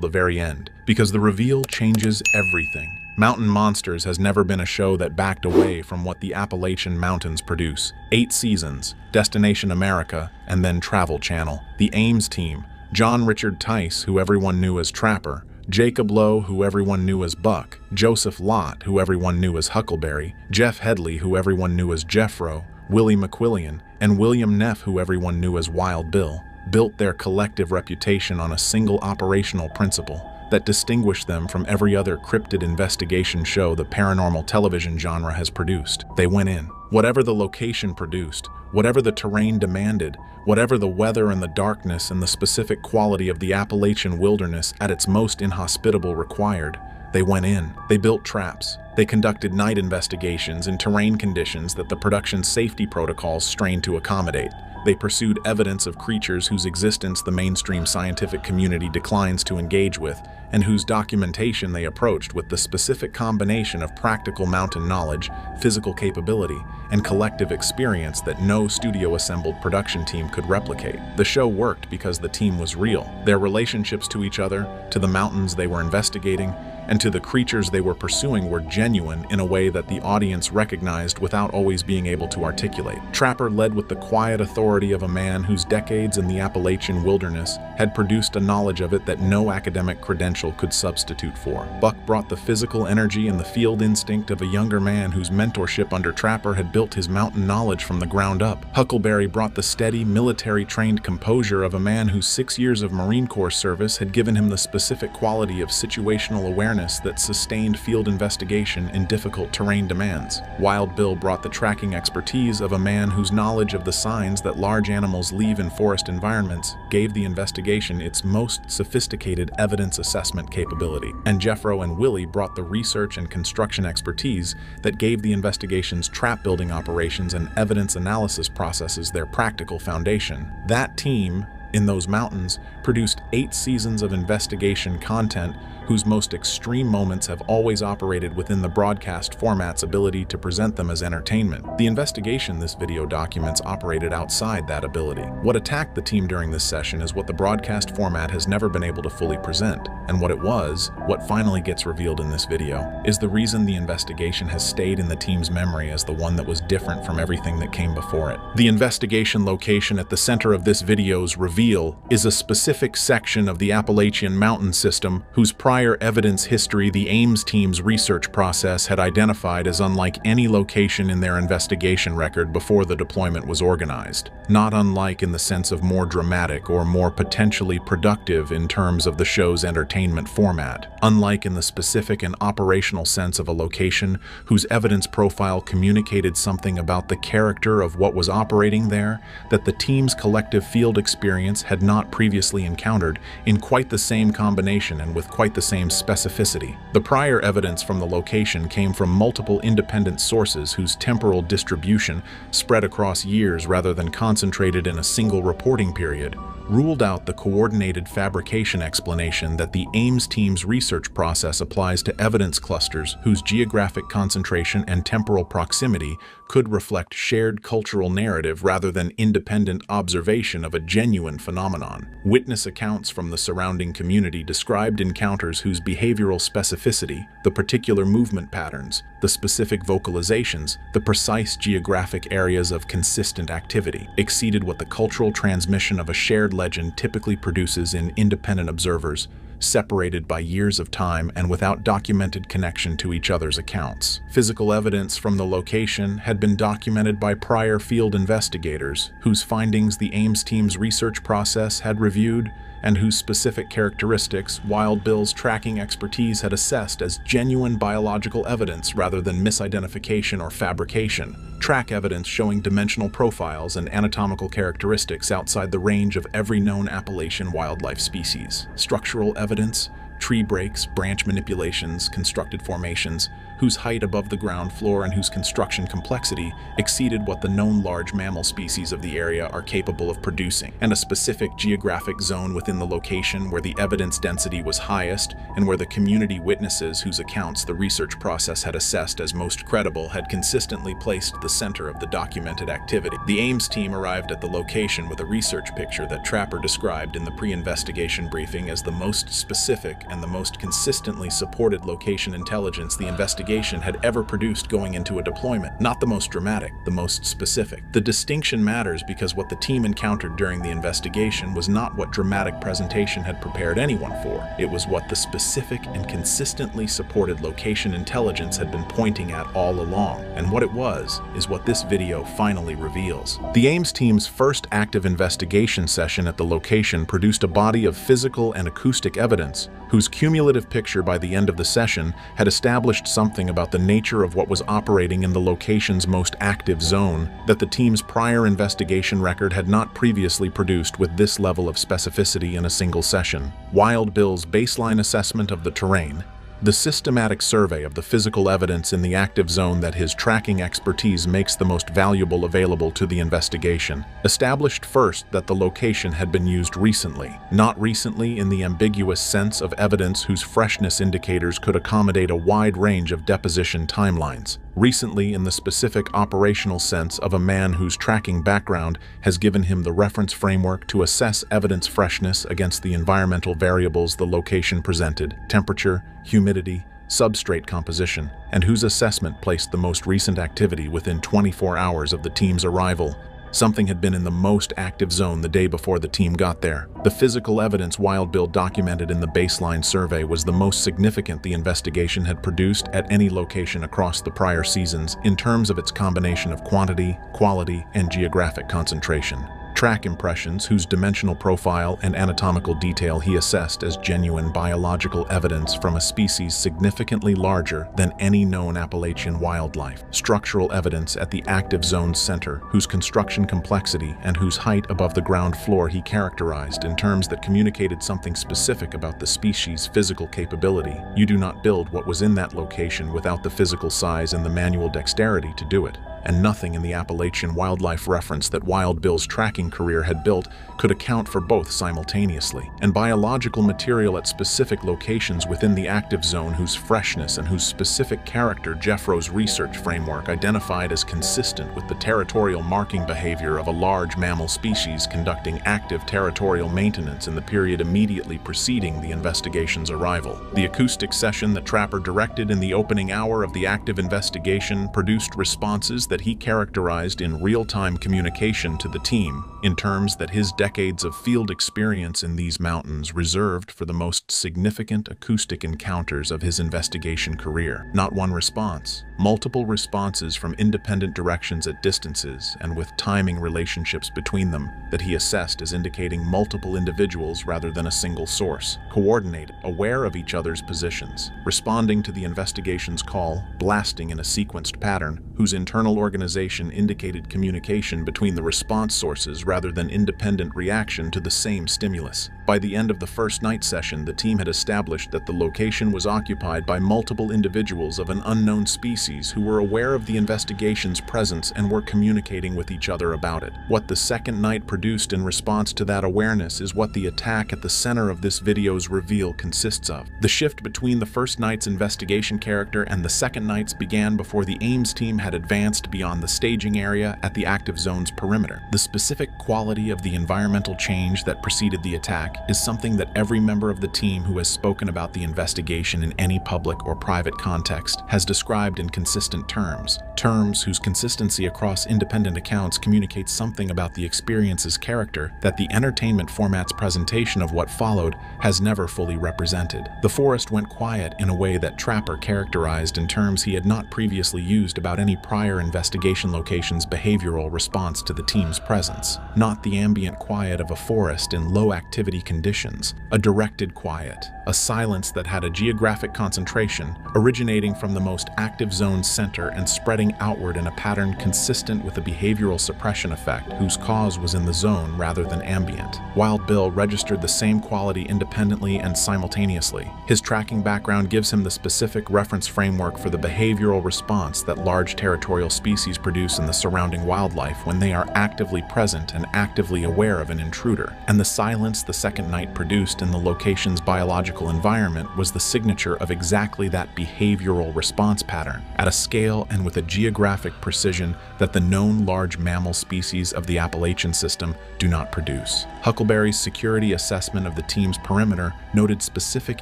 the very end, because the reveal changes everything. Mountain Monsters has never been a show that backed away from what the Appalachian Mountains produce. 8 seasons, Destination America, and then Travel Channel. The AIM's team, John Richard Tice, who everyone knew as Trapper, Jacob Lowe, who everyone knew as Buck, Joseph Lott, who everyone knew as Huckleberry, Jeff Headley, who everyone knew as Jeffro, Willie McQuillian, and William Neff, who everyone knew as Wild Bill, built their collective reputation on a single operational principle that distinguished them from every other cryptid investigation show the paranormal television genre has produced. They went in. Whatever the location produced, whatever the terrain demanded, whatever the weather and the darkness and the specific quality of the Appalachian wilderness at its most inhospitable required, they went in. They built traps. They conducted night investigations in terrain conditions that the production safety protocols strained to accommodate. They pursued evidence of creatures whose existence the mainstream scientific community declines to engage with, and whose documentation they approached with the specific combination of practical mountain knowledge, physical capability, and collective experience that no studio-assembled production team could replicate. The show worked because the team was real. Their relationships to each other, to the mountains they were investigating, and to the creatures they were pursuing were genuine in a way that the audience recognized without always being able to articulate. Trapper led with the quiet authority of a man whose decades in the Appalachian wilderness had produced a knowledge of it that no academic credential could substitute for. Buck brought the physical energy and the field instinct of a younger man whose mentorship under Trapper had built his mountain knowledge from the ground up. Huckleberry brought the steady, military-trained composure of a man whose 6 years of Marine Corps service had given him the specific quality of situational awareness that sustained field investigation in difficult terrain demands. Wild Bill brought the tracking expertise of a man whose knowledge of the signs that large animals leave in forest environments gave the investigation its most sophisticated evidence assessment capability. And Jeffro and Willie brought the research and construction expertise that gave the investigation's trap-building operations and evidence analysis processes their practical foundation. That team, in those mountains, produced 8 seasons of investigation content whose most extreme moments have always operated within the broadcast format's ability to present them as entertainment. The investigation this video documents operated outside that ability. What attacked the team during this session is what the broadcast format has never been able to fully present, and what finally gets revealed in this video, is the reason the investigation has stayed in the team's memory as the one that was different from everything that came before it. The investigation location at the center of this video's reveal is a specific section of the Appalachian mountain system whose prior evidence history the Ames team's research process had identified as unlike any location in their investigation record before the deployment was organized. Not unlike in the sense of more dramatic or more potentially productive in terms of the show's entertainment format. Unlike in the specific and operational sense of a location whose evidence profile communicated something about the character of what was operating there that the team's collective field experience had not previously encountered in quite the same combination and with quite the same specificity. The prior evidence from the location came from multiple independent sources whose temporal distribution spread across years rather than concentrated in a single reporting period, ruled out the coordinated fabrication explanation that the Ames team's research process applies to evidence clusters whose geographic concentration and temporal proximity could reflect shared cultural narrative rather than independent observation of a genuine phenomenon. Witness accounts from the surrounding community described encounters whose behavioral specificity, the particular movement patterns, the specific vocalizations, the precise geographic areas of consistent activity, exceeded what the cultural transmission of a shared legend typically produces in independent observers, separated by years of time and without documented connection to each other's accounts. Physical evidence from the location had been documented by prior field investigators, whose findings the Ames team's research process had reviewed and whose specific characteristics Wild Bill's tracking expertise had assessed as genuine biological evidence rather than misidentification or fabrication. Track evidence showing dimensional profiles and anatomical characteristics outside the range of every known Appalachian wildlife species. Structural evidence, tree breaks, branch manipulations, constructed formations, whose height above the ground floor and whose construction complexity exceeded what the known large mammal species of the area are capable of producing, and a specific geographic zone within the location where the evidence density was highest and where the community witnesses whose accounts the research process had assessed as most credible had consistently placed the center of the documented activity. The Ames team arrived at the location with a research picture that Trapper described in the pre-investigation briefing as the most specific and the most consistently supported location intelligence the investigation had ever produced going into a deployment. Not the most dramatic, the most specific. The distinction matters because what the team encountered during the investigation was not what dramatic presentation had prepared anyone for. It was what the specific and consistently supported location intelligence had been pointing at all along. And what it was is what this video finally reveals. The Ames team's first active investigation session at the location produced a body of physical and acoustic evidence whose cumulative picture by the end of the session had established something about the nature of what was operating in the location's most active zone that the team's prior investigation record had not previously produced with this level of specificity in a single session. Wild Bill's baseline assessment of the terrain, the systematic survey of the physical evidence in the active zone that his tracking expertise makes the most valuable available to the investigation, established first that the location had been used recently, not recently in the ambiguous sense of evidence whose freshness indicators could accommodate a wide range of deposition timelines. recently in the specific operational sense of a man whose tracking background has given him the reference framework to assess evidence freshness against the environmental variables the location presented, temperature, humidity, substrate composition, and whose assessment placed the most recent activity within 24 hours of the team's arrival. Something had been in the most active zone the day before the team got there. The physical evidence Wild Bill documented in the baseline survey was the most significant the investigation had produced at any location across the prior seasons in terms of its combination of quantity, quality, and geographic concentration. Track impressions whose dimensional profile and anatomical detail he assessed as genuine biological evidence from a species significantly larger than any known Appalachian wildlife. Structural evidence at the active zone's center, whose construction complexity and whose height above the ground floor he characterized in terms that communicated something specific about the species' physical capability. You do not build what was in that location without the physical size and the manual dexterity to do it. And nothing in the Appalachian wildlife reference that Wild Bill's tracking career had built could account for both simultaneously. And biological material at specific locations within the active zone whose freshness and whose specific character Jeffro's research framework identified as consistent with the territorial marking behavior of a large mammal species conducting active territorial maintenance in the period immediately preceding the investigation's arrival. The acoustic session that Trapper directed in the opening hour of the active investigation produced responses that he characterized in real-time communication to the team in terms that his decades of field experience in these mountains reserved for the most significant acoustic encounters of his investigation career. Not one response, multiple responses from independent directions at distances and with timing relationships between them that he assessed as indicating multiple individuals rather than a single source, coordinated, aware of each other's positions, responding to the investigation's call, blasting in a sequenced pattern whose internal organization indicated communication between the response sources rather than independent reaction to the same stimulus. By the end of the first night session, the team had established that the location was occupied by multiple individuals of an unknown species who were aware of the investigation's presence and were communicating with each other about it. What the second night produced in response to that awareness is what the attack at the center of this video's reveal consists of. The shift between the first night's investigation character and the second night's began before the Ames team had advanced beyond the staging area at the active zone's perimeter. The specific quality of the environmental change that preceded the attack is something that every member of the team who has spoken about the investigation in any public or private context has described in consistent terms. Terms whose consistency across independent accounts communicates something about the experience's character that the entertainment format's presentation of what followed has never fully represented. The forest went quiet in a way that Trapper characterized in terms he had not previously used about any prior investigation location's behavioral response to the team's presence. Not the ambient quiet of a forest in low-activity conditions, a directed quiet, a silence that had a geographic concentration originating from the most active zone's center and spreading outward in a pattern consistent with a behavioral suppression effect whose cause was in the zone rather than ambient. Wild Bill registered the same quality independently and simultaneously. His tracking background gives him the specific reference framework for the behavioral response that large territorial species produce in the surrounding wildlife when they are actively present and actively aware of an intruder. And the silence the second night produced in the location's biological environment was the signature of exactly that behavioral response pattern, at a scale and with a geographic precision that the known large mammal species of the Appalachian system do not produce. Huckleberry's security assessment of the team's perimeter noted specific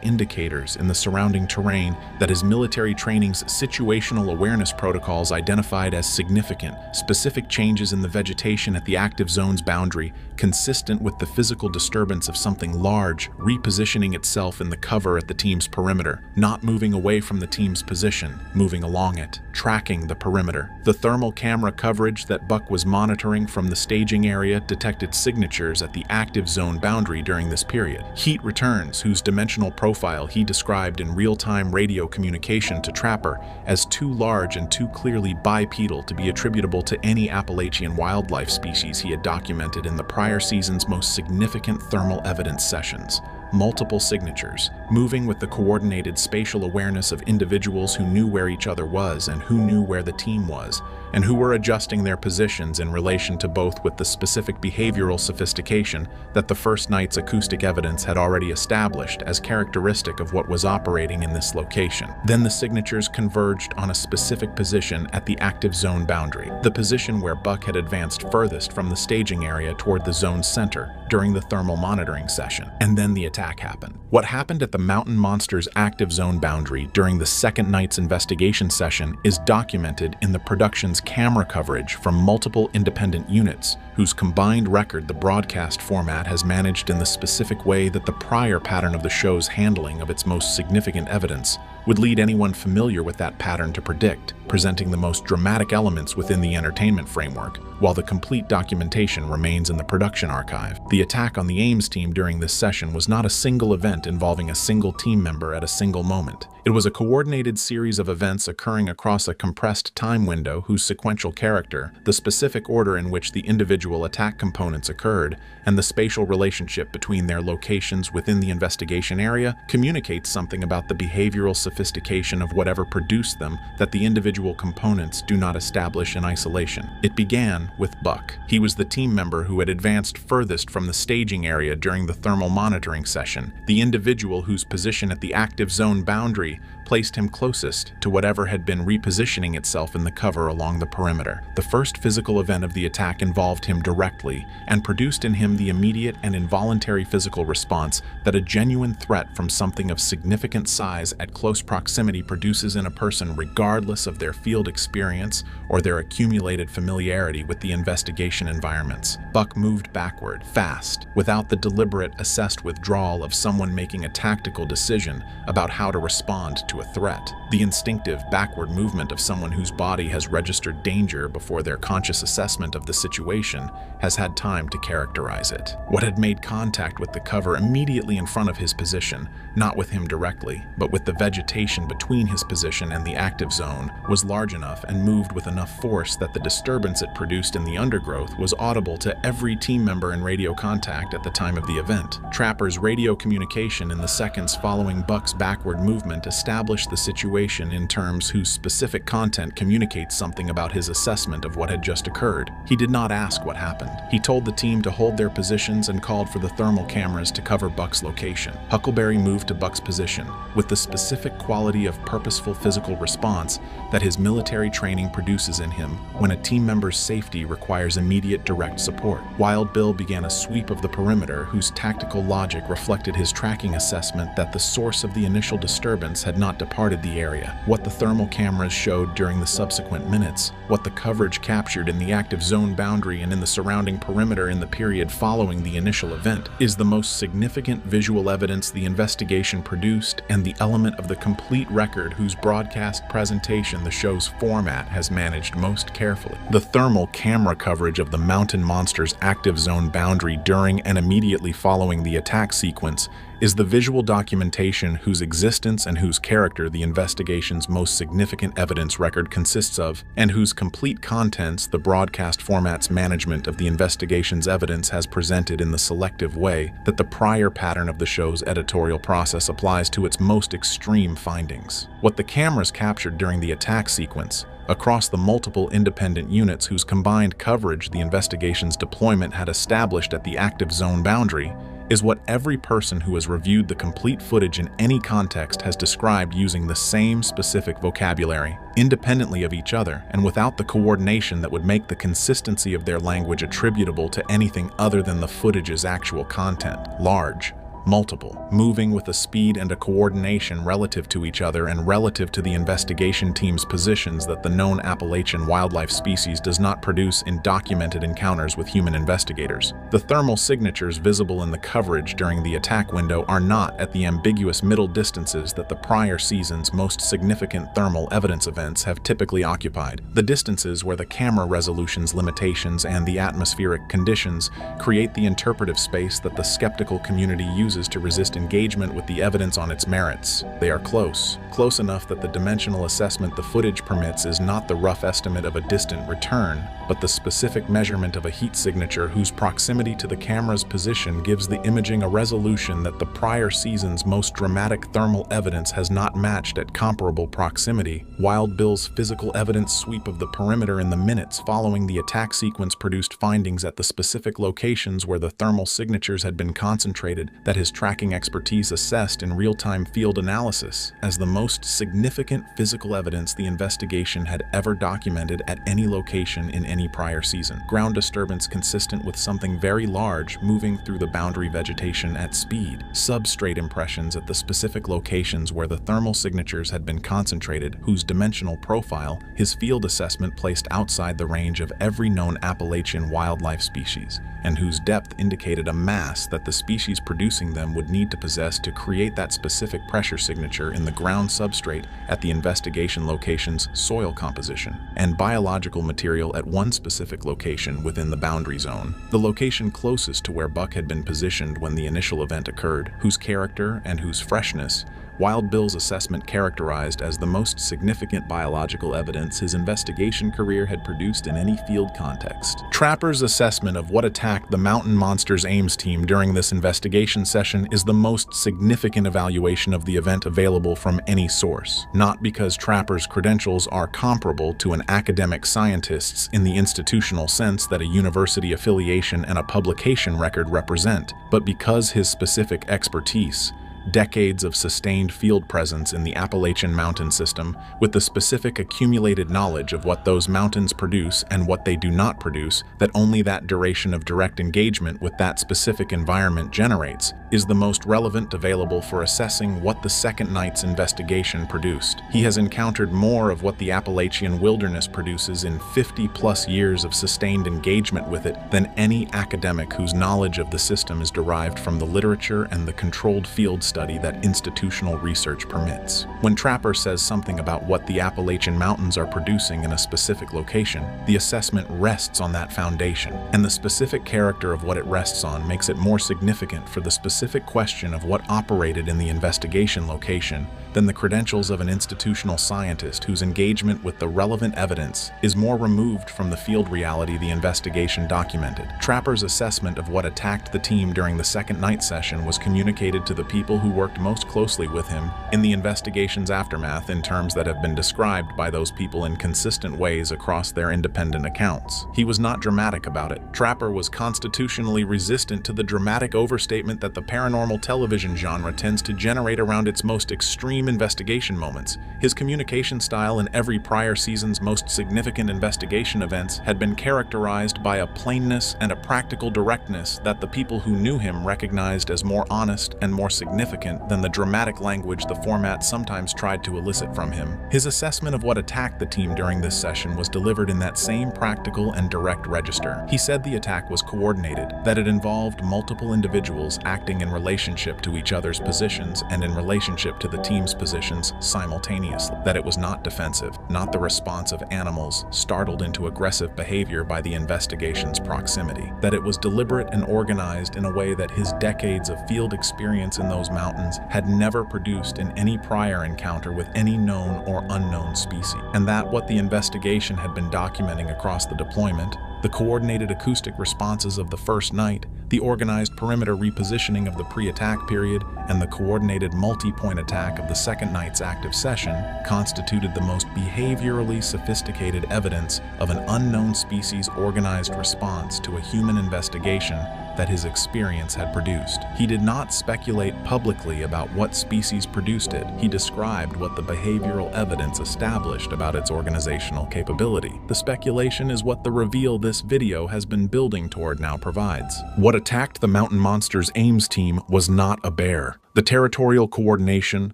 indicators in the surrounding terrain that his military training's situational awareness protocols identified as significant, specific changes in the vegetation at the active zone's boundary, consistent with the physical disturbance of something large repositioning itself in the cover at the team's perimeter, not moving away from the team's position, moving along it, tracking the perimeter. The thermal camera coverage that Buck was monitoring from the staging area detected signatures at the active zone boundary during this period. Heat returns, whose dimensional profile he described in real-time radio communication to Trapper as too large and too clearly bipedal to be attributable to any Appalachian wildlife species he had documented in the prior season's most significant thermal evidence sessions. multiple signatures, moving with the coordinated spatial awareness of individuals who knew where each other was and who knew where the team was, and who were adjusting their positions in relation to both with the specific behavioral sophistication that the first night's acoustic evidence had already established as characteristic of what was operating in this location. Then the signatures converged on a specific position at the active zone boundary, the position where Buck had advanced furthest from the staging area toward the zone's center during the thermal monitoring session. And then the attack happened. What happened at the mountain monster's active zone boundary during the second night's investigation session is documented in the production's camera coverage from multiple independent units, whose combined record the broadcast format has managed in the specific way that the prior pattern of the show's handling of its most significant evidence would lead anyone familiar with that pattern to predict, presenting the most dramatic elements within the entertainment framework, while the complete documentation remains in the production archive. The attack on the Ames team during this session was not a single event involving a single team member at a single moment. It was a coordinated series of events occurring across a compressed time window whose sequential character, the specific order in which the individual attack components occurred, and the spatial relationship between their locations within the investigation area communicates something about the behavioral sophistication of whatever produced them that the individual components do not establish in isolation. It began with Buck. He was the team member who had advanced furthest from the staging area during the thermal monitoring session, the individual whose position at the active zone boundary placed him closest to whatever had been repositioning itself in the cover along the perimeter. The first physical event of the attack involved him directly and produced in him the immediate and involuntary physical response that a genuine threat from something of significant size at close proximity produces in a person regardless of their field experience or their accumulated familiarity with the investigation environments. Buck moved backward, fast, without the deliberate, assessed withdrawal of someone making a tactical decision about how to respond to a threat. The instinctive backward movement of someone whose body has registered danger before their conscious assessment of the situation has had time to characterize it. What had made contact with the cover immediately in front of his position, not with him directly, but with the vegetation between his position and the active zone, was large enough and moved with enough force that the disturbance it produced in the undergrowth was audible to every team member in radio contact at the time of the event. Trapper's radio communication in the seconds following Buck's backward movement established the situation in terms whose specific content communicates something about his assessment of what had just occurred. He did not ask what happened. He told the team to hold their positions and called for the thermal cameras to cover Buck's location. Huckleberry moved to Buck's position with the specific quality of purposeful physical response that his military training produces in him when a team member's safety requires immediate direct support. Wild Bill began a sweep of the perimeter whose tactical logic reflected his tracking assessment that the source of the initial disturbance had not departed the area. What the thermal cameras showed during the subsequent minutes, what the coverage captured in the active zone boundary and in the surrounding perimeter in the period following the initial event, is the most significant visual evidence the investigation produced and the element of the complete record whose broadcast presentation the show's format has managed most carefully. The thermal camera coverage of the mountain monster's active zone boundary during and immediately following the attack sequence is the visual documentation whose existence and whose character the investigation's most significant evidence record consists of, and whose complete contents the broadcast format's management of the investigation's evidence has presented in the selective way that the prior pattern of the show's editorial process applies to its most extreme findings. What the cameras captured during the attack sequence, across the multiple independent units whose combined coverage the investigation's deployment had established at the active zone boundary, is what every person who has reviewed the complete footage in any context has described using the same specific vocabulary, independently of each other and without the coordination that would make the consistency of their language attributable to anything other than the footage's actual content: large, multiple, moving with a speed and a coordination relative to each other and relative to the investigation team's positions that the known Appalachian wildlife species does not produce in documented encounters with human investigators. The thermal signatures visible in the coverage during the attack window are not at the ambiguous middle distances that the prior season's most significant thermal evidence events have typically occupied, the distances where the camera resolution's limitations and the atmospheric conditions create the interpretive space that the skeptical community uses refuses to resist engagement with the evidence on its merits. They are close enough that the dimensional assessment the footage permits is not the rough estimate of a distant return, but the specific measurement of a heat signature whose proximity to the camera's position gives the imaging a resolution that the prior season's most dramatic thermal evidence has not matched at comparable proximity. Wild Bill's physical evidence sweep of the perimeter in the minutes following the attack sequence produced findings at the specific locations where the thermal signatures had been concentrated that his tracking expertise assessed in real-time field analysis as the most significant physical evidence the investigation had ever documented at any location in any prior season. Ground disturbance consistent with something very large moving through the boundary vegetation at speed. Substrate impressions at the specific locations where the thermal signatures had been concentrated, whose dimensional profile his field assessment placed outside the range of every known Appalachian wildlife species, and whose depth indicated a mass that the species producing them would need to possess to create that specific pressure signature in the ground substrate at the investigation location's soil composition, and biological material at one specific location within the boundary zone, the location closest to where Buck had been positioned when the initial event occurred, whose character and whose freshness Wild Bill's assessment characterized as the most significant biological evidence his investigation career had produced in any field context. Trapper's assessment of what attacked the Mountain Monsters Ames team during this investigation session is the most significant evaluation of the event available from any source, not because Trapper's credentials are comparable to an academic scientist's in the institutional sense that a university affiliation and a publication record represent, but because his specific expertise, decades of sustained field presence in the Appalachian mountain system, with the specific accumulated knowledge of what those mountains produce and what they do not produce that only that duration of direct engagement with that specific environment generates, is the most relevant available for assessing what the second night's investigation produced. He has encountered more of what the Appalachian wilderness produces in 50+ years of sustained engagement with it than any academic whose knowledge of the system is derived from the literature and the controlled field study that institutional research permits. When Trapper says something about what the Appalachian Mountains are producing in a specific location, the assessment rests on that foundation, and the specific character of what it rests on makes it more significant for the specific question of what operated in the investigation location than the credentials of an institutional scientist whose engagement with the relevant evidence is more removed from the field reality the investigation documented. Trapper's assessment of what attacked the team during the second night session was communicated to the people who worked most closely with him in the investigation's aftermath in terms that have been described by those people in consistent ways across their independent accounts. He was not dramatic about it. Trapper was constitutionally resistant to the dramatic overstatement that the paranormal television genre tends to generate around its most extreme investigation moments. His communication style in every prior season's most significant investigation events had been characterized by a plainness and a practical directness that the people who knew him recognized as more honest and more significant than the dramatic language the format sometimes tried to elicit from him. His assessment of what attacked the team during this session was delivered in that same practical and direct register. He said the attack was coordinated, that it involved multiple individuals acting in relationship to each other's positions and in relationship to the team's positions simultaneously, that it was not defensive, not the response of animals startled into aggressive behavior by the investigation's proximity, that it was deliberate and organized in a way that his decades of field experience in those mountains had never produced in any prior encounter with any known or unknown species, and that what the investigation had been documenting across the deployment, the coordinated acoustic responses of the first night, the organized perimeter repositioning of the pre-attack period, and the coordinated multi-point attack of the second night's active session constituted the most behaviorally sophisticated evidence of an unknown species' organized response to a human investigation that his experience had produced. He did not speculate publicly about what species produced it. He described what the behavioral evidence established about its organizational capability. The speculation is what the reveal this video has been building toward now provides. What attacked the Mountain Monsters Ames team was not a bear. The territorial coordination,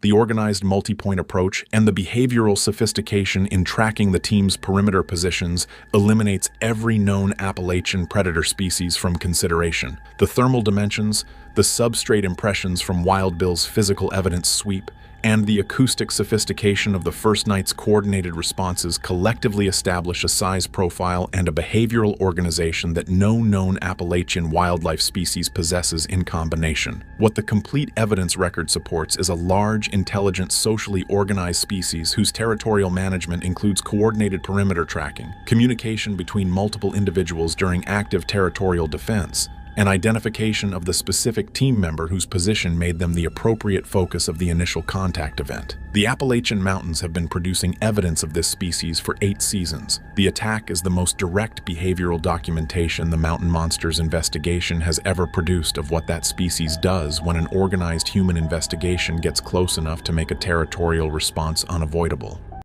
the organized multi-point approach, and the behavioral sophistication in tracking the team's perimeter positions eliminates every known Appalachian predator species from consideration. The thermal dimensions, the substrate impressions from Wild Bill's physical evidence sweep, and the acoustic sophistication of the first night's coordinated responses collectively establish a size profile and a behavioral organization that no known Appalachian wildlife species possesses in combination. What the complete evidence record supports is a large, intelligent, socially organized species whose territorial management includes coordinated perimeter tracking, communication between multiple individuals during active territorial defense, and identification of the specific team member whose position made them the appropriate focus of the initial contact event. The Appalachian Mountains have been producing evidence of this species for 8 seasons. The attack is the most direct behavioral documentation the mountain monsters investigation has ever produced of what that species does when an organized human investigation gets close enough to make a territorial response unavoidable.